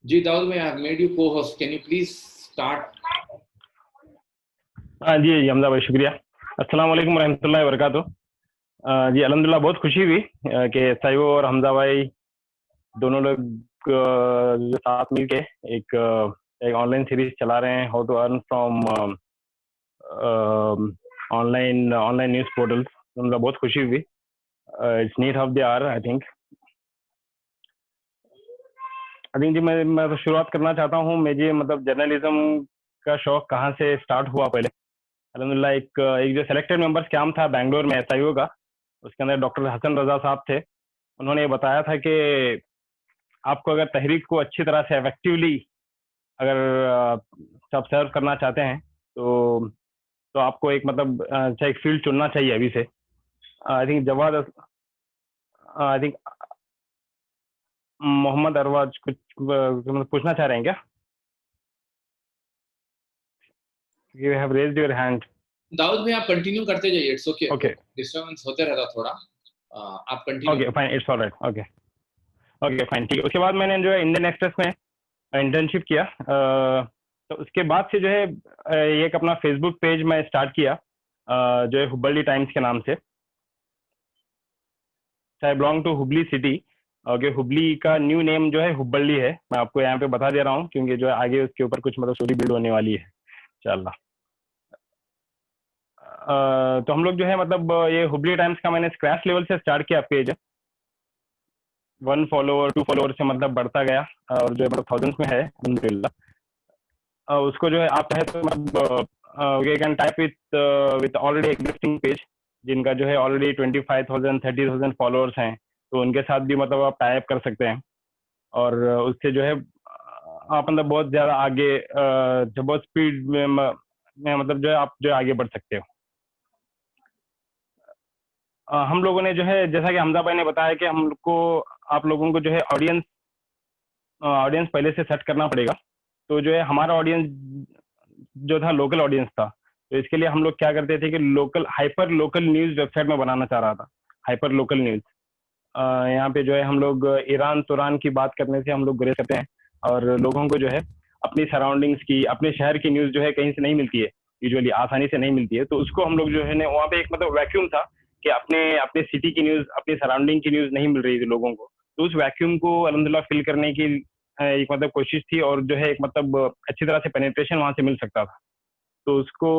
जी दाऊद भाई, I have made you co-host. Can you please start? हाँ जी हमजा भाई, शुक्रिया. अस्सलाम वालेकुम रहमतुल्लाहि व बरकातुहू. जी अल्हम्दुलिल्लाह बहुत खुशी हुई कि साइबो और हमजा भाई दोनों लोग जो साथ मिलके एक ऑनलाइन सीरीज चला रहे हैं, how to earn from online news portals. अल्हम्दुलिल्लाह बहुत खुशी हुई. It's need of the hour. I think जी मैं तो शुरुआत करना चाहता हूँ. मुझे मतलब जर्नलिज्म का शौक कहाँ से स्टार्ट हुआ. पहले अल्हम्दुलिल्लाह एक जो सेलेक्टेड मेंबर्स कैंप था बेंगलोर में एसआईओ का, उसके अंदर डॉक्टर हसन रजा साहब थे. उन्होंने बताया था कि आपको अगर तहरीक को अच्छी तरह से इफेक्टिवली अगर सब सर्व करना चाहते हैं तो आपको एक मतलब अच्छा एक फील्ड चुनना चाहिए अभी से. I think Jawad I think Mohammad Arwaz कुछ पूछना चाह रहे हैं क्या? You have raised your hand. Dawood भाई आप कंटिन्यू करते जाइए. It's okay. Okay. डिस्टर्बेंस होते रहता थोड़ा. आप continue. Okay fine, it's alright. Okay fine, ठीक है. उसके बाद मैंने जो है इंडियन एक्सप्रेस में इंटर्नशिप किया. तो उसके बाद से जो है एक अपना फेसबुक पेज मैं स्टार्ट किया जो है हुबली टाइम्स के नाम से. I belong to Hubli city. Okay, Hubli का न्यू नेम जो है हुबली है. मैं आपको यहाँ पे बता दे रहा हूँ क्योंकि जो है आगे उसके ऊपर कुछ मतलब स्टोरी बिल्ड होने वाली है इंशाल्लाह. तो हम लोग जो है मतलब ये हुबली टाइम्स का मैंने स्क्रैच लेवल से स्टार्ट किया पेज. 1 फॉलोवर 2 फॉलोवर से मतलब बढ़ता गया और जो है मतलब थाउजेंड्स में है अल्हम्दुलिल्लाह. उसको जो है आप चाहे तो मतलब you can type with already existing page जिनका जो है ऑलरेडी 25,000 30,000 फॉलोअर्स हैं, तो उनके साथ भी मतलब आप टाइप कर सकते हैं. और उससे जो है आप मतलब बहुत ज़्यादा आगे जो बहुत स्पीड में मतलब जो है आप जो है आगे बढ़ सकते हो. हम लोगों ने जो है जैसा कि हमजा भाई ने बताया कि हम लोग को आप लोगों को जो है ऑडियंस पहले से सेट करना पड़ेगा. तो जो है हमारा ऑडियंस जो था लोकल ऑडियंस था, तो इसके लिए हम लोग क्या करते थे कि हाइपर लोकल न्यूज़ वेबसाइट में बनाना चाह रहा था. हाइपर लोकल न्यूज़ यहाँ पे जो है हम लोग ईरान तुरान की बात करने से हम लोग गुरेज करते हैं और लोगों को जो है अपनी सराउंडिंग्स की, अपने शहर की न्यूज़ जो है कहीं से नहीं मिलती है, यूजुअली आसानी से नहीं मिलती है. तो उसको हम लोग जो है वहाँ पे एक मतलब वैक्यूम था कि अपने सिटी की न्यूज़, अपनी सराउंडिंग की न्यूज़ नहीं मिल रही थी लोगों को. तो उस वैक्यूम को अल्हम्दुलिल्लाह फिल करने की एक मतलब कोशिश थी और जो है एक मतलब अच्छी तरह से पेनिट्रेशन वहाँ से मिल सकता था. तो उसको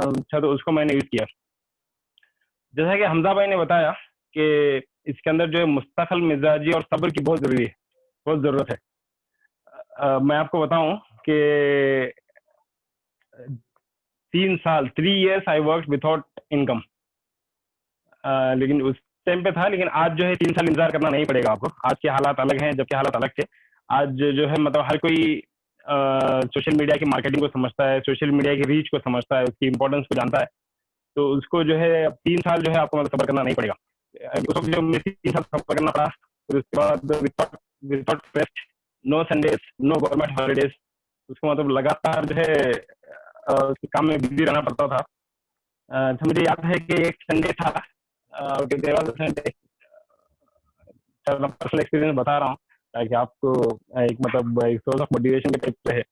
अच्छा तो उसको मैंने यूज़ किया. जैसा कि हमजा भाई ने बताया कि इसके अंदर जो है मुस्तकिल मिजाजी और सब्र की बहुत ज़रूरत है. मैं आपको बताऊं कि 3 years I work without income. लेकिन उस टाइम पे था, लेकिन आज जो है 3 साल इंतजार करना नहीं पड़ेगा आपको. आज के हालात अलग हैं, जबकि हालात अलग थे. आज जो है मतलब हर कोई सोशल मीडिया की मार्केटिंग को समझता है, सोशल मीडिया की रीच को समझता है, उसकी इंपॉर्टेंस को जानता है. तो उसको जो है 3 साल जो है आपको मतलब सब्र करना नहीं पड़ेगा. उस वक्त जो मुझे 3 साल सब्र करना पड़ा, फिर उसके बाद without rest no Sundays, no government holidays. उसको मतलब लगातार जो है उसके काम में बिजी रहना पड़ता था। तो मुझे याद है कि एक संडे था, संडे, मैं पर्सनल एक्सपीरियंस बता रहा हूँ ताकि आपको एक मतलब एक सोर्स ऑफ मोटिवेशन के टाइप पे है।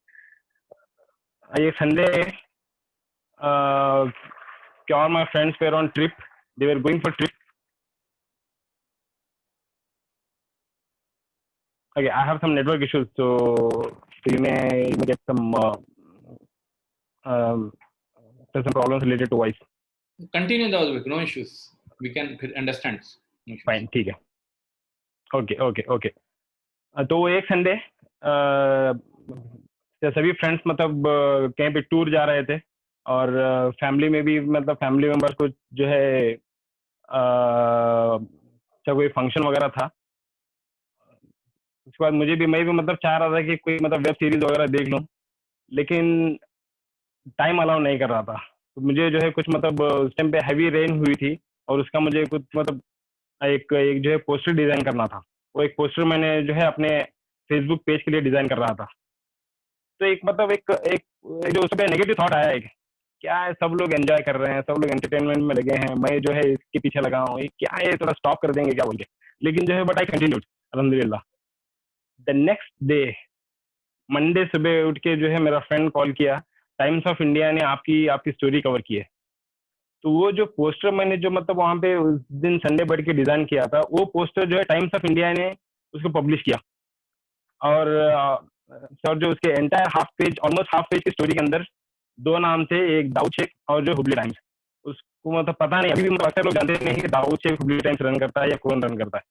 ये Sunday all my friends were on trip. They were going for trip. Okay, I have some network issues, so you may get some problems related to voice. Continue the Uzbek, no issues. We can understand. No issues. Fine, ठीक है. Okay. तो एक संडे सभी फ्रेंड्स मतलब कहीं पे टूर जा रहे थे और फैमिली में भी मतलब फैमिली मेंबर्स को जो है कोई फंक्शन वगैरह था। उसके बाद मैं भी मतलब चाह रहा था कि कोई मतलब वेब सीरीज वगैरह देख लूं, लेकिन टाइम अलाउ नहीं कर रहा था। तो मुझे जो है कुछ मतलब उस टाइम पे हैवी रेन हुई थी और उसका मुझे कुछ मतलब एक जो है पोस्टर डिजाइन करना था। वो एक पोस्टर मैंने जो है अपने फेसबुक पेज के लिए डिजाइन कर रहा था। तो एक मतलब एक एक जो उस पर नेगेटिव थॉट आया, एक क्या है, सब लोग एंजॉय कर रहे हैं, सब लोग एंटरटेनमेंट में लगे हैं, मैं जो है इसके पीछे लगा हूँ, ये क्या है, थोड़ा स्टॉप कर देंगे क्या बोल के। लेकिन जो है बट आई कंटिन्यूड अल्हम्दुलिल्लाह। द नेक्स्ट डे मंडे सुबह उठ के जो है मेरा फ्रेंड कॉल किया, टाइम्स ऑफ इंडिया ने आपकी स्टोरी कवर की है। तो वो जो पोस्टर मैंने जो मतलब वहां पे उस दिन संडे बैठ के डिजाइन किया था, वो पोस्टर जो है टाइम्स ऑफ इंडिया ने उसको पब्लिश किया। और सर जो उसके एंटायर ऑलमोस्ट हाफ पेज की स्टोरी के अंदर दो नाम थे, एक दाऊद शेख और जो हुबली टाइम्स। उसको मतलब पता नहीं, अभी भी मतलब अक्सर लोग जानते नहीं कि दाऊद शेख हुबली टाइम्स रन करता है या कौन रन करता है।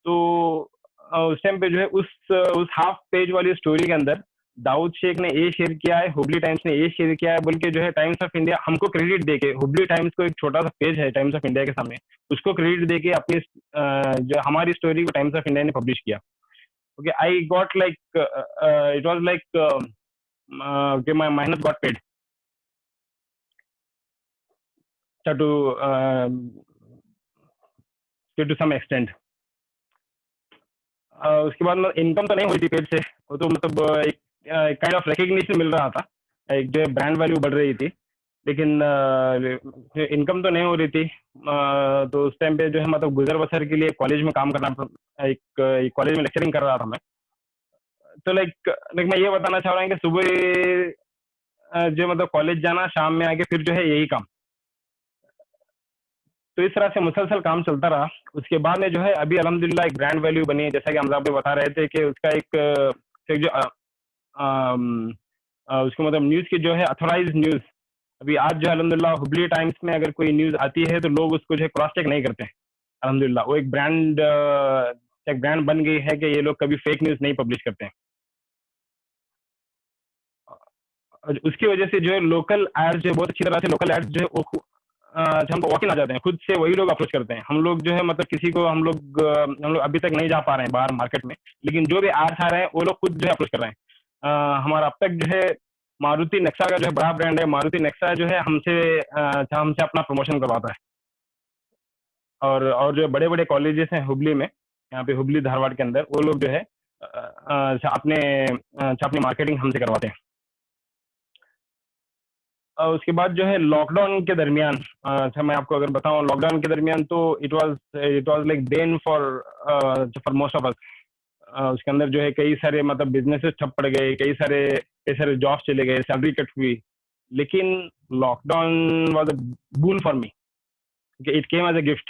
तो उस टाइम पे जो है उस हाफ पेज वाली स्टोरी के अंदर दाऊद शेख ने ये शेयर किया है, हुबली टाइम्स ने ये शेयर किया है, बोल के जो है टाइम्स ऑफ इंडिया हमको क्रेडिट देके, हुबली टाइम्स को एक छोटा सा पेज है टाइम्स ऑफ इंडिया के सामने, उसको क्रेडिट देके अपनी जो हमारी स्टोरी को टाइम्स ऑफ इंडिया ने पब्लिश किया। Okay, I got like it was like my मेहनत got paid to some extent। उसके बाद मतलब इनकम तो नहीं हुई थी पेज से, वो तो मतलब एक काइंड ऑफ रिकग्निशन मिल रहा था, एक जो ब्रांड वैल्यू बढ़ रही थी, लेकिन इनकम तो नहीं हो रही थी। तो उस टाइम पे जो है मतलब गुजर बसर के लिए कॉलेज में काम करना, एक कॉलेज में लेक्चरिंग कर रहा था मैं। तो लाइक मैं ये बताना चाह रहा हूँ कि सुबह जो मतलब कॉलेज जाना, शाम में आके फिर जो है यही काम। तो इस तरह से मुसलसल काम चलता रहा। उसके बाद में जो है अभी अल्हम्दुलिल्लाह एक ब्रांड वैल्यू बनी है, जैसा कि हम आप बता रहे थे कि उसका एक जो उसको मतलब न्यूज़ की जो है अथोराइज न्यूज़, अभी आज जो है अल्हम्दुलिल्लाह हुबली टाइम्स में अगर कोई न्यूज़ आती है तो लोग उसको जो है क्रॉस चेक नहीं करते हैं। अल्हम्दुलिल्लाह वो एक ब्रांड बन गई है कि ये लोग कभी फेक न्यूज़ नहीं पब्लिश करते हैं। उसकी वजह से जो है लोकल एड्स जो बहुत अच्छी तरह से लोकल एड्स जो है हमको वॉक इन आ जाते हैं, खुद से वही लोग अप्रोच करते हैं। हम लोग जो है मतलब किसी को हम लोग अभी तक नहीं जा पा रहे हैं बाहर मार्केट में, लेकिन जो भी एड्स आ रहे हैं वो लोग खुद जो है अप्रोच कर रहे हैं। हमारा अब तक जो है मारुति नेक्सा का जो है बड़ा ब्रांड है, मारुति नेक्सा जो है हमसे अपना प्रमोशन करवाता है। और जो बड़े बड़े कॉलेजेस हैं हुबली में, यहाँ पे हुबली धारवाड़ के अंदर, वो लोग जो है अपनी मार्केटिंग हमसे करवाते हैं। उसके बाद जो है लॉकडाउन के दरमियान, अच्छा मैं आपको अगर बताऊं, लॉकडाउन के दरमियान तो it was like Ben for most of us. उसके अंदर जो है कई सारे मतलब बिजनेसेस ठप पड़ गए, कई सारे जॉब्स चले गए, सैलरी कट हुई। लेकिन lockdown was a boon for me, it came as a gift.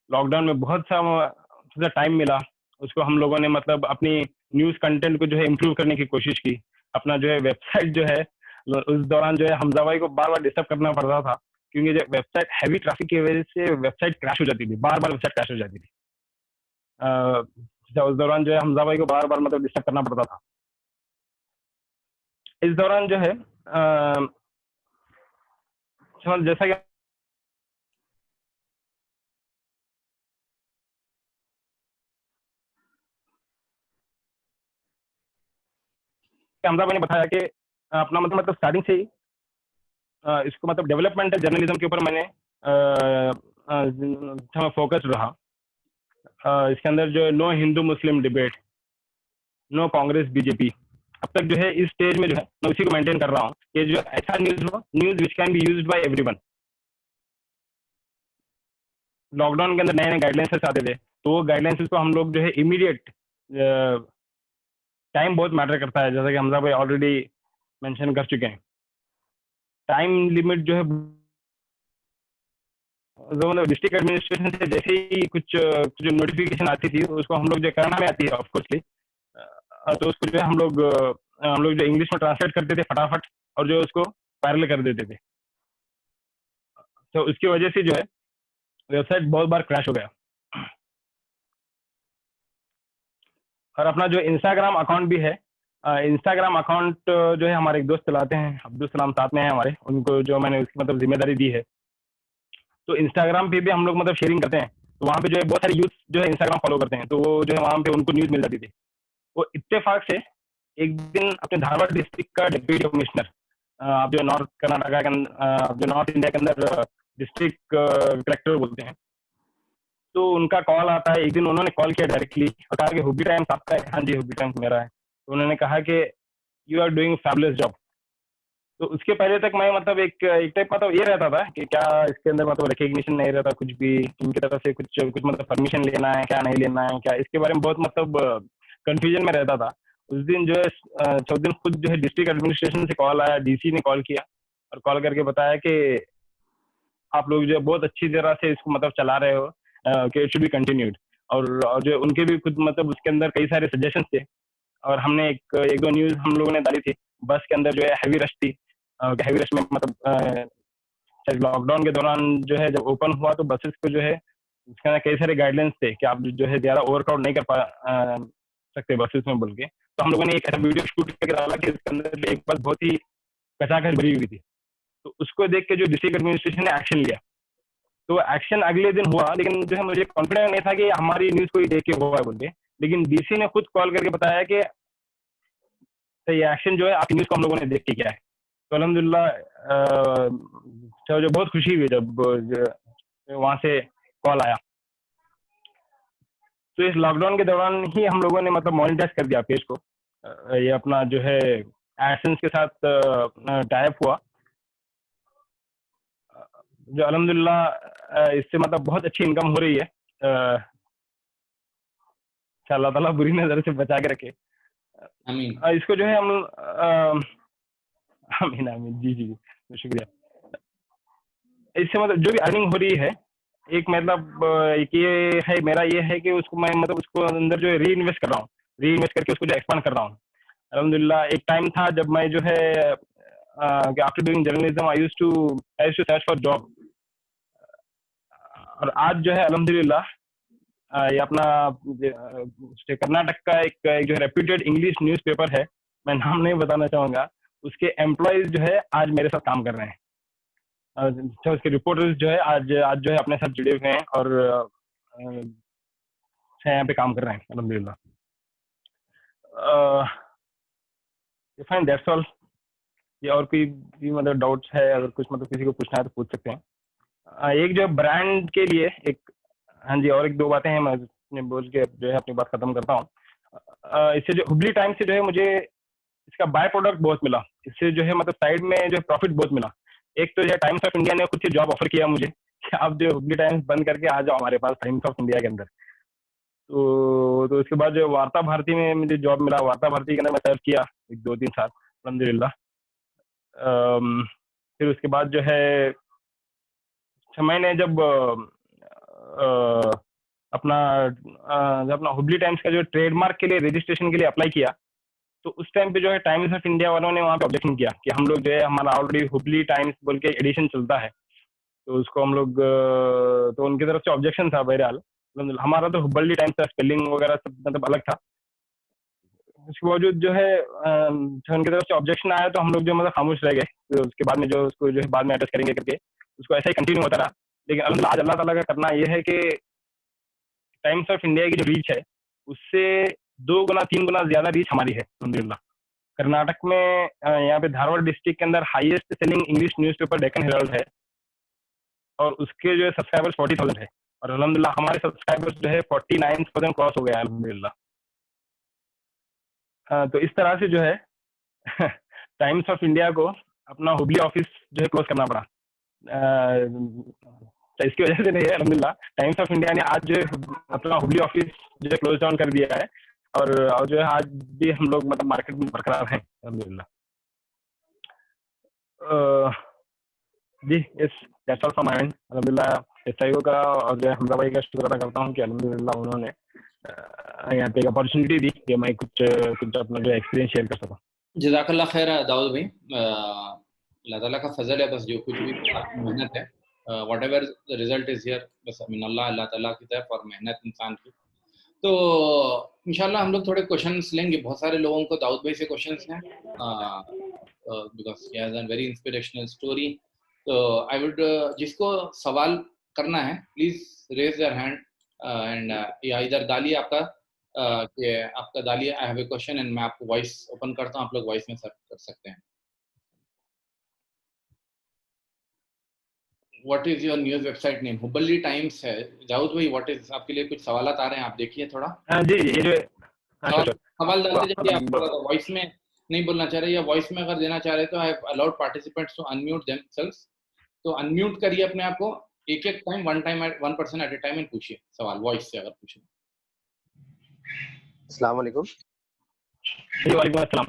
Lockdown में बहुत सा टाइम मिला, उसको हम लोगों ने मतलब अपनी न्यूज़ कंटेंट को जो है इम्प्रूव करने की कोशिश की। अपना जो है वेबसाइट जो है, उस दौरान जो है हमजा भाई को बार बार डिस्टर्ब करना पड़ रहा था, क्योंकि जो वेबसाइट हैवी ट्रैफिक की वजह से वेबसाइट क्रैश हो जाती थी, बार बार वेबसाइट क्रैश हो जाती थी। उस दौरान जो है हमजा भाई को बार बार मतलब डिस्टर्ब करना पड़ता था। इस दौरान जो है जैसा कि हमजा भाई ने बताया कि अपना मतलब स्टार्टिंग से ही इसको मतलब डेवलपमेंटल जर्नलिज्म के ऊपर मैंने फोकस रहा। इसके अंदर जो है नो हिंदू मुस्लिम डिबेट, नो कांग्रेस बीजेपी। अब तक जो है इस स्टेज में जो है मैं उसी को मेंटेन कर रहा हूँ कि जो ऐसा न्यूज हो, news which can be used by everyone. Lockdown के अंदर नए नए गाइडलाइंस आते थे, तो वो गाइडलाइंस को हम लोग जो है इमीडिएट, टाइम बहुत मैटर करता है, जैसा कि हमजा भाई ऑलरेडी मेंशन कर चुके हैं। टाइम लिमिट जो है डिस्ट्रिक्ट एडमिनिस्ट्रेशन से जैसे ही कुछ जो नोटिफिकेशन आती थी उसको हम लोग जो करना में आती है ऑफकोर्सली, तो उसको जो है हम लोग जो इंग्लिश में ट्रांसलेट करते थे फटाफट और जो उसको वायरल कर देते थे। तो उसकी वजह से जो है वेबसाइट बहुत बार क्रैश हो गया। और अपना जो इंस्टाग्राम अकाउंट भी है, इंस्टाग्राम अकाउंट जो है हमारे एक दोस्त चलाते हैं, अब्दुल सलाम साथ में है हमारे, उनको जो मैंने उसकी मतलब जिम्मेदारी दी है। तो इंस्टाग्राम पे भी हम लोग मतलब शेयरिंग करते हैं, तो वहाँ पे जो है बहुत सारे यूथ जो है इंस्टाग्राम फॉलो करते हैं, तो वो जो है वहाँ पे उनको न्यूज़ मिल जाती थी। वो इत्तेफाक से एक दिन अपने धारवाड़ डिस्ट्रिक्ट का डिप्टी कमिश्नर, आप जो नॉर्थ कर्नाटका के जो नॉर्थ इंडिया के अंदर डिस्ट्रिक्ट कलेक्टर बोलते हैं, तो उनका कॉल आता है। एक दिन उन्होंने कॉल किया डायरेक्टली और कहा कि हुब्बी टाइम्स आपका है? हाँ जी, हुब्बी टाइम्स मेरा है। तो उन्होंने कहा कि you are doing fabulous job. तो उसके पहले तक मैं मतलब एक टाइप मतलब ये रहता था कि क्या इसके अंदर मतलब रिकग्निशन नहीं रहता कुछ भी, इनकी तरफ से कुछ कुछ मतलब परमिशन लेना है क्या नहीं लेना है क्या, इसके बारे में बहुत मतलब कंफ्यूजन में रहता था। उस दिन जो है चौथ दिन खुद जो है डिस्ट्रिक्ट एडमिनिस्ट्रेशन से कॉल आया, डीसी ने कॉल किया और कॉल करके बताया कि आप लोग जो है बहुत अच्छी तरह से इसको मतलब चला रहे हो, कि इट शुड बी कंटिन्यूड। और जो उनके भी खुद मतलब उसके अंदर कई सारे सजेशन थे। और हमने एक दो न्यूज हम लोगों ने डाली थी। बस के अंदर जो है हैवी रश थी, हैवी रश में मतलब लॉकडाउन के दौरान जो है जब ओपन हुआ तो बसेस को जो है उसके अंदर कई सारे गाइडलाइंस थे कि आप जो है ज़्यादा ओवरक्राउड नहीं कर सकते बसेस में बोल के। तो हम लोगों ने एक ऐसा वीडियो शूट करके डाला कि इसके अंदर एक बस बहुत ही कचाकच भरी हुई थी। तो उसको देख के जो डिस्ट्रिक्ट एडमिनिस्ट्रेशन ने एक्शन लिया, तो एक्शन अगले दिन हुआ, लेकिन जो है मुझे कॉन्फिडेंस नहीं था कि हमारी न्यूज कोई देख के हुआ है बोल के। लेकिन डीसी ने खुद कॉल करके बताया कि तो ये एक्शन जो है आपकी न्यूज को हम लोगों ने देख के किया है। तो अल्हम्दुलिल्लाह जो बहुत खुशी हुई जब वहां से कॉल आया। तो इस लॉकडाउन के दौरान ही हम लोगों ने मतलब मॉनिटाइज कर दिया पेज को। ये अपना जो है एडसेंस के साथ टाइप हुआ, जो अल्हम्दुलिल्लाह इससे मतलब बहुत अच्छी इनकम हो रही है। अल्लाह ताला बुरी नजर से बचा के रखे। आमीन। इसको जो है हम आमीन आमीन, जी जी जी, शुक्रिया। इससे मतलब जो भी अर्निंग हो रही है, एक मतलब एक ये है मेरा, ये है कि उसको मैं मतलब उसको अंदर जो है री इन्वेस्ट कर रहा हूँ, री इन्वेस्ट करके उसको जो एक्सपांड कर रहा हूँ। अल्हम्दुलिल्लाह एक टाइम था जब मैं जो है after doing journalism I used to search for job. और आज जो है अल्हम्दुलिल्लाह ये अपना कर्नाटक का एक जो रेप्यूटेड इंग्लिश न्यूज़पेपर है, मैं नाम नहीं बताना चाहूंगा, उसके एम्प्लॉयज जो है आज मेरे साथ काम कर रहे हैं। अच्छा, उसके रिपोर्टर्स जो है आज आज जो है अपने साथ जुड़े हुए हैं और यहाँ पे काम कर रहे हैं अल्हम्दुलिल्लाह। Fine, that's all. ये और कोई भी मतलब डाउट्स है, अगर कुछ मतलब किसी को पूछना है तो पूछ सकते हैं। एक जो ब्रांड के लिए एक, हाँ जी, और एक दो बातें हैं मैं बोल के जो है अपनी बात खत्म करता हूँ। इससे जो हुबली टाइम्स से जो है मुझे इसका बाय प्रोडक्ट बहुत मिला, इससे जो है मतलब साइड में जो है प्रॉफिट बहुत मिला। एक तो जो है टाइम्स ऑफ इंडिया ने खुद से जॉब ऑफर किया मुझे कि आप जो हुबली टाइम्स बंद करके आ जाओ हमारे पास टाइम्स ऑफ इंडिया के अंदर। तो उसके बाद जो वार्ता भारती में मुझे जॉब मिला, वार्ता भारती के अंदर मैं सर्व किया एक 2-3 साल अल्हम्दुलिल्लाह। फिर उसके बाद जो है मैंने जब अपना जब अपना हुबली टाइम्स का जो ट्रेडमार्क के लिए रजिस्ट्रेशन के लिए अप्लाई किया, तो उस टाइम पे जो है टाइम्स ऑफ इंडिया वालों ने वहाँ पे ऑब्जेक्शन किया कि हम लोग जो है हमारा ऑलरेडी हुबली टाइम्स बोल के एडिशन चलता है, तो उसको हम लोग तो उनकी तरफ से ऑब्जेक्शन था। बहरहाल हमारा तो हुबली टाइम्स का स्पेलिंग वगैरह सब मतलब अलग था। उसके बावजूद जो है उनकी तरफ से ऑब्जेक्शन आया, तो हम लोग जो मतलब खामोश रह गए। तो उसके बाद में जो उसको जो है बाद में एड्रेस करेंगे करके उसको ऐसा ही कंटिन्यू होता रहा। लेकिन अल्हम्दुलिल्लाह आज अल्लाह ताला का करना ये है कि टाइम्स ऑफ इंडिया की जो रीच है उससे 2 गुना 3 गुना ज्यादा रीच हमारी है अल्हम्दुलिल्लाह। कर्नाटक में यहाँ पे धारवाड़ डिस्ट्रिक्ट के अंदर highest selling English newspaper Deccan Herald है और उसके जो है सब्सक्राइबर्स 40,000 है। और अल्हम्दुलिल्लाह हमारे सब्सक्राइबर्स जो है 49,000 क्रॉस हो गया है अल्हम्दुलिल्लाह। तो इस तरह से जो है टाइम्स ऑफ इंडिया को अपना हुबली ऑफिस जो है क्लोज करना पड़ा। तो इसकी वजह से नहीं है, अल्हम्दुलिल्लाह टाइम्स ऑफ इंडिया ने आज जो है अपना हुबली ऑफिस जो है क्लोज डाउन कर दिया है, और जो है आज भी हम लोग मतलब मार्केट में बरकरार हैं अल्हम्दुलिल्लाह। जी yes, that's all from my end. अल्हम्दुलिल्लाह एसआईओ का और जो है हमजा भाई का शुक्र अदा करता हूँ कि अल्हम्दुलिल्लाह उन्होंने यहाँ पे एक अपॉर्चुनिटी दी कि मैं कुछ अपना जो एक्सपीरियंस शेयर कर सकूँ। जज़ाकल्लाह खैर दाऊद भाई, अल्लाह ताला का फजल है, बस जो कुछ भी आपकी मेहनत है, whatever the result is here, बस मिन अल्लाह ताला की तरफ और मेहनत इंसान की। तो इंशाल्लाह हम लोग थोड़े क्वेश्चंस लेंगे, बहुत सारे लोगों को दाऊद भाई से क्वेश्चंस हैं because he has a very inspirational story. तो आई वुड जिसको सवाल करना है please raise their hand and या इधर डालिए आपका कि आपका डालिए I have a question and मैं आपको वॉइस ओपन करता हूँ, आप लोग वॉइस में सर्च कर सकते हैं। What is your news website name? Hubli times है। दाऊद भाई व्हाट इज, आपके लिए कुछ सवाल आ रहे हैं, आप देखिए थोड़ा। जी ये जो सवाल डालते जाइए, आप वॉइस में नहीं बोलना चाह रहे या वॉइस में अगर देना चाह रहे तो I have allowed participants to unmute themselves. तो अनम्यूट करिए अपने आप को, एक time one person at a time and पूछिए सवाल वॉइस से अगर पूछना। अस्सलाम वालेकुम। जी वालेकुम अस्सलाम।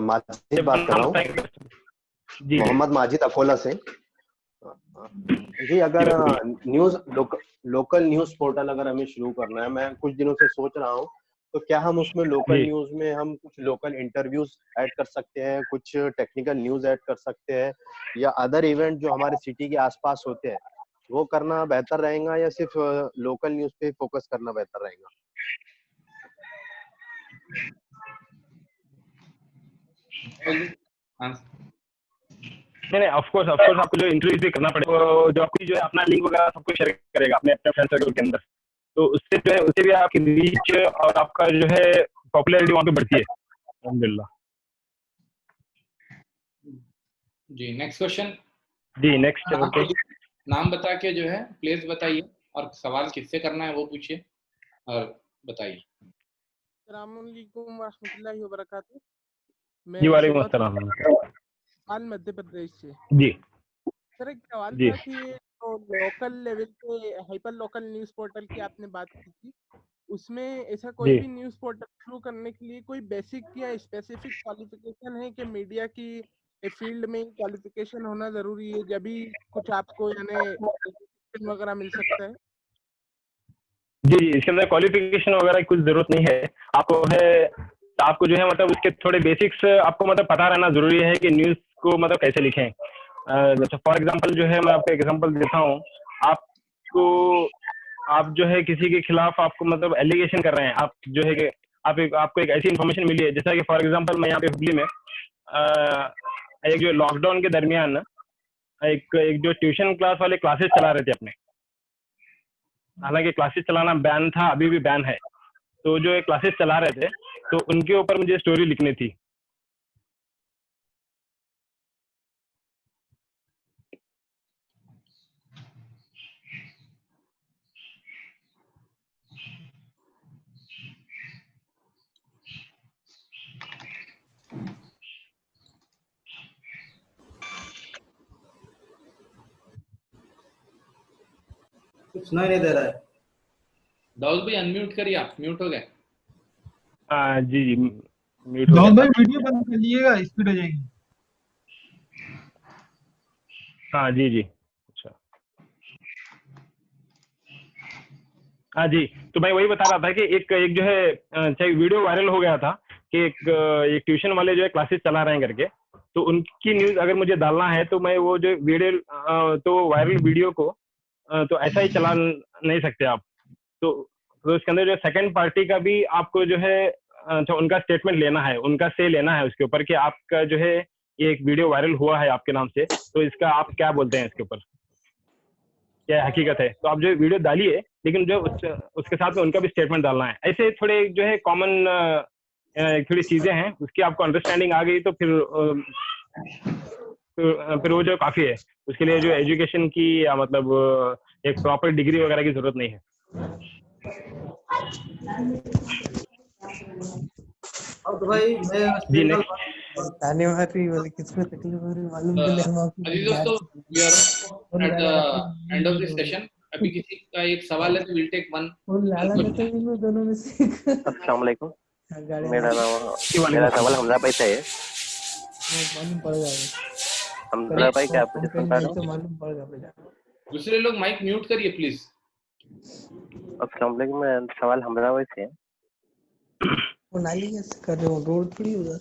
माजिद बात कर रहा हूँ, मोहम्मद माजिद अकोला से। जी अगर न्यूज़ लोकल न्यूज़ पोर्टल अगर हमें शुरू करना है, मैं कुछ दिनों से सोच रहा हूँ, तो क्या हम उसमें लोकल न्यूज़ में हम कुछ लोकल इंटरव्यूज ऐड कर सकते हैं, कुछ टेक्निकल न्यूज़ ऐड कर सकते हैं, या अदर इवेंट जो हमारे सिटी के आसपास होते हैं वो करना बेहतर रहेगा, या सिर्फ लोकल न्यूज़ पे फोकस करना बेहतर रहेगा? नहीं ऑफ कोर्स आपको जो इंटरव्यू भी करना पड़ेगा, जो आपकी जो है अपना लिंक वगैरह सब कुछ शेयर करेगा अपने फ्रेंड सर्कल के अंदर, तो उससे जो है उससे भी आपकी रीच और आपका जो है पॉपुलैरिटी वहाँ पे बढ़ती है अल्हम्दुलिल्लाह। जी नेक्स्ट क्वेश्चन। जी नेक्स्ट ओके, नाम बता के जो है प्लेस बताइए और सवाल किससे करना है वो पूछिए और बताइए। अस्सलाम वालेकुम रहमतुल्लाहि व बरकातहू। जी वालेकुम अस्सलाम। हाल मध्य प्रदेश से। जी सर एक सवाल जी था कि तो लोकल लेवल पे हाइपर लोकल न्यूज़ पोर्टल की आपने बात की थी, उसमें ऐसा कोई जी भी न्यूज़ पोर्टल शुरू करने के लिए कोई बेसिक या स्पेसिफिक क्वालिफिकेशन है कि मीडिया की फील्ड में क्वालिफिकेशन होना जरूरी है, जब भी कुछ आपको यानी एजुकेशन वगैरह मिल सकता है? जी इसके अंदर क्वालिफिकेशन वगैरह की कुछ जरूरत नहीं है, आपको जो है मतलब उसके थोड़े बेसिक्स आपको मतलब पता रहना जरूरी है कि न्यूज़ को मतलब कैसे लिखें। जैसे फॉर एग्जांपल जो है मैं आपको एग्जांपल देता हूँ, आप जो है किसी के खिलाफ आपको मतलब एलिगेशन कर रहे हैं, आप जो है कि आपको एक ऐसी इन्फॉर्मेशन मिली है, जैसा कि फॉर एग्जांपल मैं यहाँ पे हुबली में एक जो लॉकडाउन के दरमियान एक जो ट्यूशन क्लास वाले क्लासेस चला रहे थे अपने, हालांकि क्लासेस चलाना बैन था, अभी भी बैन है, तो जो क्लासेस चला रहे थे तो उनके ऊपर मुझे स्टोरी लिखनी थी। सुनाई नहीं दे रहा है। दाऊद भाई अनम्यूट करिए, आप म्यूट हो गए। जी म्यूट हो दाऊद गया। भाई वीडियो बंद कर लीजिएगा, स्पीड हो जाएगी। हाँ जी अच्छा हाँ जी, तो मैं वही बता रहा था कि एक जो है चाहे वीडियो वायरल हो गया था कि एक ट्यूशन वाले जो है क्लासेस चला रहे हैं करके, तो उनकी न्यूज़ अगर मुझे डालना है तो मैं वो जो वीडियो तो वायरल वीडियो को तो ऐसा ही चला नहीं सकते आप, तो उसके अंदर जो सेकंड पार्टी का भी आपको जो है तो उनका स्टेटमेंट लेना है, उनका से लेना है उसके ऊपर कि आपका जो है ये एक वीडियो वायरल हुआ है आपके नाम से, तो इसका आप क्या बोलते हैं, इसके ऊपर क्या हकीकत है। तो आप जो वीडियो डालिए, लेकिन जो उसके साथ में उनका भी स्टेटमेंट डालना है। ऐसे थोड़े जो है कॉमन थोड़ी चीजें हैं, उसकी आपको अंडरस्टैंडिंग आ गई तो फिर वो जो काफी है, उसके लिए जो एजुकेशन की या मतलब एक प्रॉपर डिग्री वगैरह की जरूरत नहीं है। अब तो भाई मैं जी कल नेक्स्ट। आने वाली वाली किसको तकलीफ हो रही मालूम चले हम आपको अभी बाहर दोस्तों से we are at the end of this session. अभी किसी का एक सवाल है तो विल टेक वन लाला ने तो इन दोनों में से अस्सलाम वालेकुम। गाड़ी मेरा सवाल हमजा भाई से है। मालूम पड़ेगा हमजा भाई क्या आप मुझे सुन पा रहे हो? मालूम पड़ेगा। दूसरे लोग माइक म्यूट करिए प्लीज। अस्सलाम वालेकुम, मेरा सवाल हमजा भाई से है। वो नाली कैसे कर रहे हो, रोड थोड़ी उधर।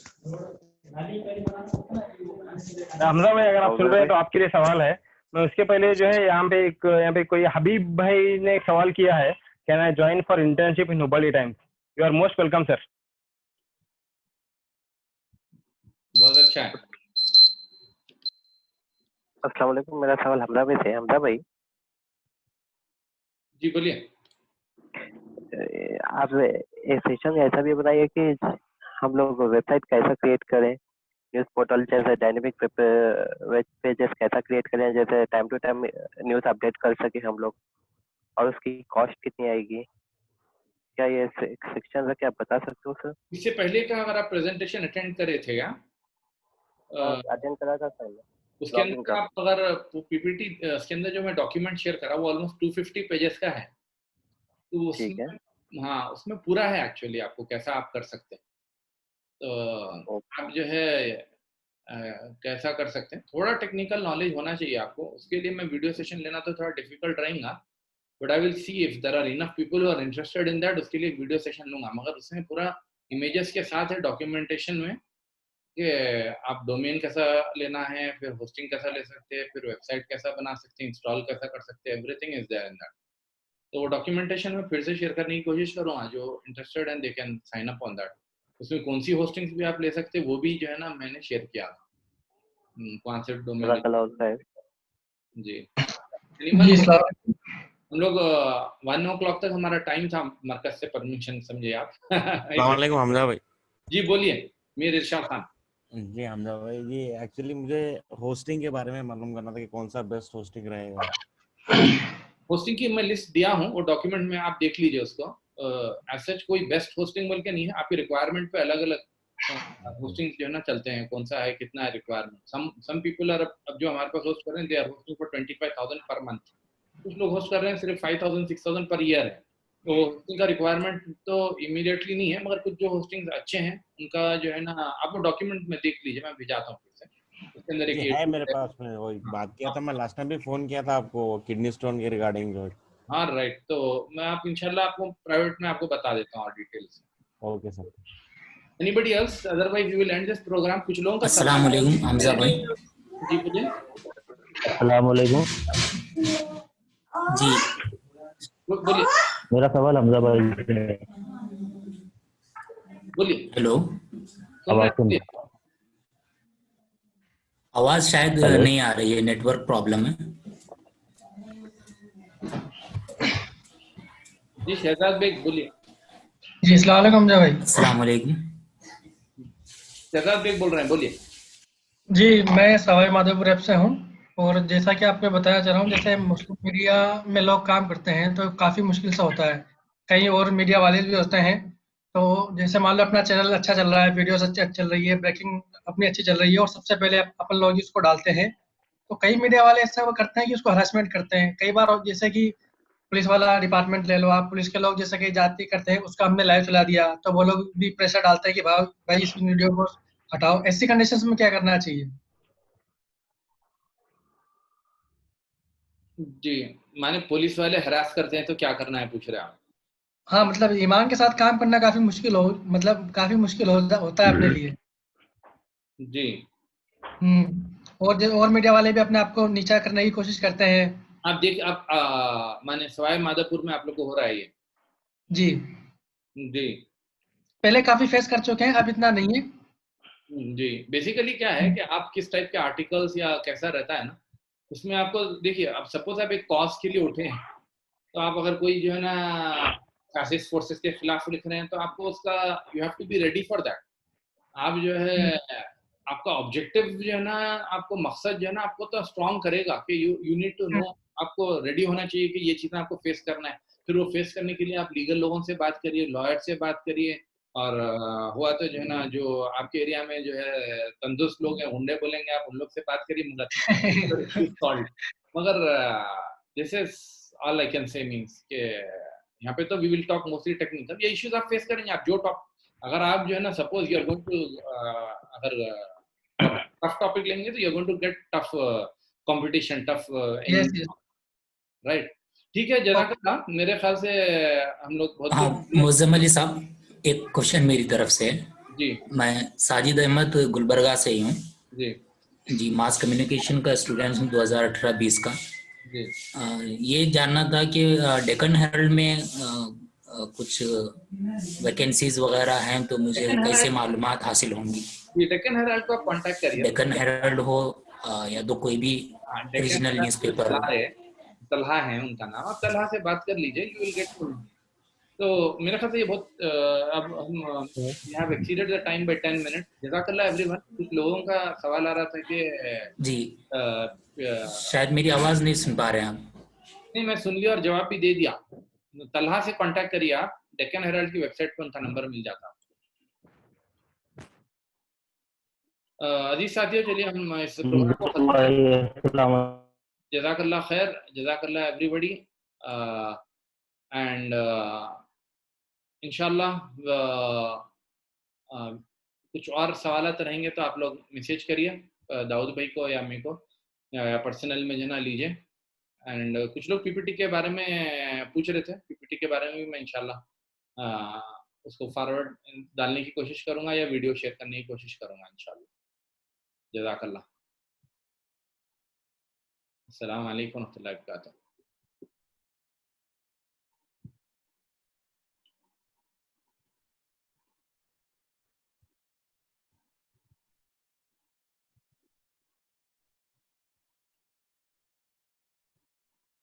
हमजा भाई अगर आप सुन रहे हैं तो आपके लिए सवाल है। मैं उसके पहले जो है यहाँ पे कोई हबीब भाई ने एक सवाल किया है, can I join for internship in Hubli Times? You are most welcome sir. बहुत अच्छा है। अस्सलाम वालेकुम, मेरा सवाल हमजा भाई से है। हमजा भाई जी बोलिए। आप इस सेशन में ऐसा भी बताइए कि हम लोग वेबसाइट कैसा क्रिएट करें, न्यूज़ पोर्टल जैसे डायनेमिक वेब पेजेस कैसा क्रिएट करें, जैसे time to time news update कर सके हम लोग, और उसकी कॉस्ट कितनी आएगी? क्या ये सेक्शन है, क्या आप बता सकते हो सर? इससे पहले का अगर आप प्रेजेंटेशन अटेंड करे थे क्या? अटेंड करा था सर। उसके अंदर आप अगर पीपीटी उसके अंदर जो मैं डॉक्यूमेंट शेयर करा वो ऑलमोस्ट 250 पेजेस का है। तो उसमें हाँ उसमें पूरा है एक्चुअली आपको कैसा आप कर सकते हैं। तो आप जो है कैसा कर सकते हैं, थोड़ा टेक्निकल नॉलेज होना चाहिए आपको। उसके लिए मैं वीडियो सेशन लेना तो थोड़ा डिफिकल्ट रहेगा, but I will see if there are enough people who are interested in that. उसके लिए वीडियो सेशन लूंगा, मगर उसमें पूरा इमेजेस के साथ है डॉक्यूमेंटेशन में कि आप डोमेन कैसा लेना है, फिर होस्टिंग कैसा ले सकते हैं, फिर वेबसाइट कैसा बना सकते हैं, इंस्टॉल कैसा कर सकते हैं, everything is there in that. तो वो डॉक्यूमेंटेशन में फिर से शेयर करने की कोशिश करूँगा, जो इंटरेस्टेड हैं they can sign up on that. उसमें कौन सी होस्टिंग्स भी आप ले सकते हैं वो भी जो है ना मैंने शेयर किया था, कौन से डोमेन। जी हम लोग 1 o'clock तक हमारा टाइम था मरकज से परमिशन, समझे आप। अस्सलामुअलैकुम हमजा भाई। जी बोलिए। मीर इरशाद खान। जी हमजा भाई जी, एक्चुअली मुझे होस्टिंग के बारे में मालूम करना था कि कौन सा बेस्ट होस्टिंग रहेगा। होस्टिंग की मैं लिस्ट दिया हूँ, वो डॉक्यूमेंट में आप देख लीजिए उसको। एज सच कोई बेस्ट होस्टिंग बोल के नहीं है, आपकी रिक्वायरमेंट पे अलग अलग होस्टिंग जो है ना चलते हैं, कौन सा है कितना है रिक्वायरमेंट। सम पीपल आर अब जो हमारे पास होस्ट कर रहे हैं they are hosting for 25,000 per month. कुछ लोग होस्ट कर रहे हैं सिर्फ 5,000 6,000 पर ईयर है। तो होस्टिंग का रिक्वायरमेंट तो इमीडिएटली नहीं है, मगर कुछ जो होस्टिंग अच्छे हैं उनका जो है ना आप डॉक्यूमेंट में देख लीजिए, मैं भेजाता हूँ फिर से। उसके अंदर एक है मेरे पास में, वही बात किया था मैं लास्ट टाइम भी फोन किया था आपको किडनी स्टोन के रिगार्डिंग जो। हाँ राइट, तो मैं आप इंशाल्लाह आपको प्राइवेट में आपको बता देता हूँ और details. Okay sir. Anybody else? Otherwise we will end this program. कुछ लोगों का अस्सलाम वालेकुम हमजा भाई। जी बोलिए। अस्सलाम वालेकुम जी बोलिए। मेरा सवाल हमजा भाई से है। बोलिए। हेलो, आवाज आवाज शायद नहीं आ रही है, नेटवर्क प्रॉब्लम है। जी शहजाद बेग बोलिए। जी अस्सलाम वालेकुम हमजा भाई। अस्सलाम वालेकुम। शहजाद बेग बोल रहे हैं, बोलिए। जी मैं सवाई माधोपुर ऐप से हूँ, और जैसा कि आपको बताया जा रहा हूँ, जैसे मुस्लिम मीडिया में लोग काम करते हैं तो काफ़ी मुश्किल से होता है। कई और मीडिया वाले भी होते हैं, तो जैसे मान लो अपना चैनल अच्छा चल रहा है, वीडियोस अच्छी चल रही है, ब्रेकिंग अपनी अच्छी चल रही है, और सबसे पहले अपन लोग उसको डालते हैं, तो कई मीडिया वाले ऐसा वो करते हैं कि उसको हरासमेंट करते हैं। कई बार जैसे कि पुलिस वाला डिपार्टमेंट ले लो आप, पुलिस के लोग जैसे कि जाति करते हैं, उसका हमने लाइव चला दिया तो वो लोग भी प्रेशर डालते हैं कि भाई इस वीडियो को हटाओ। ऐसी कंडीशंस में क्या करना चाहिए? जी माने पुलिस वाले हरास करते हैं तो क्या करना है पूछ रहे हैं आप? हाँ मतलब ईमान के साथ काम करना काफी मुश्किल होता है अपने लिए। जी और मीडिया वाले भी अपने आप को नीचा करने की कोशिश करते हैं। आप देखिए, आप माने सवाई माधोपुर में आप लोग को हो रहा है ये? जी जी पहले काफी फेस कर चुके हैं, अब इतना नहीं है। जी बेसिकली क्या है कि आप किस टाइप के आर्टिकल्स या कैसा रहता है ना, उसमें आपको देखिए, अब सपोज आप एक कॉज के लिए उठे हैं, तो आप अगर कोई जो है ना फैसिस्ट फोर्सेस के खिलाफ लिख रहे हैं तो आपको उसका you have to be ready for that. आप जो है आपका ऑब्जेक्टिव जो है ना, आपको मकसद जो है ना आपको तो स्ट्रॉन्ग करेगा कि यू नीड टू नो, आपको रेडी होना चाहिए कि ये चीज़ें आपको फेस करना है। फिर वो फेस करने के लिए आप लीगल लोगों से बात करिए, लॉयर से बात करिए, और हुआ तो जो है ना, जो आपके एरिया में जो है तंदुरुस्त लोग हैं, हुंडे बोलेंगे, आप उन लोग से बात करिए, मगर this is all I can say means के यहाँ पे तो we will talk mostly technical. ये इश्यूज आप फेस करेंगे, आप जो टॉप, अगर आप जो है ना suppose you are going to, अगर टफ टॉपिक लेंगे तो you are going to get tough competition, tough right. ठीक है, जज़ाकल्लाह। मेरे ख्याल से हम लोग बहुत हाँ, मुअज़्ज़म अली साहब, एक क्वेश्चन मेरी तरफ से जी। मैं साजिद अहमद गुलबर्गा से ही हूँ जी। मास कम्युनिकेशन का स्टूडेंट हूँ 2018-20 का जी। ये जानना था कि डेक्कन हेरल्ड में कुछ वैकेंसीज वगैरह हैं तो मुझे कैसे मालूमात हासिल होंगी? डेक्कन हेराल्ड को कांटेक्ट करिए, डेक्कन हेरल्ड हो या तो कोई भी रीजनल न्यूज़पेपर हो। तलहा है उनका नाम, आप तलहा से बात कर लीजिए, यू विल गेट फुल। तो मेरे ख्याल से ये बहुत अब हम have exceeded the time by 10 minute. जज़ाकल्लाह एवरीवन। कुछ लोगों का सवाल आ रहा था कि जी शायद मेरी आवाज नहीं सुन पा रहे हैं आप। नहीं, मैं सुन लिया और जवाब भी दे दिया। तलहा से कांटेक्ट करिए आप, डेक्कन हेराल्ड की वेबसाइट पर उनका नंबर मिल जाता। अजीज साथियों, चलिए हम इस प्रोग्राम को खत्म। जज़ाकल्लाह खैर, जज़ाकल्लाह एवरीबॉडी, एंड इंशाल्लाह कुछ और सवाल रहेंगे तो आप लोग मैसेज करिए दाऊद भाई को या मेरे को, या पर्सनल में जना लीजिए। एंड कुछ लोग पीपीटी के बारे में पूछ रहे थे, पीपीटी के बारे में भी मैं इंशाल्लाह उसको फॉरवर्ड डालने की कोशिश करूंगा या वीडियो शेयर करने की कोशिश करूंगा इंशाल्लाह। जज़ाकल्लाह। अस्सलाम वालेकुम व रहमतुल्लाहि व बरकातुहू।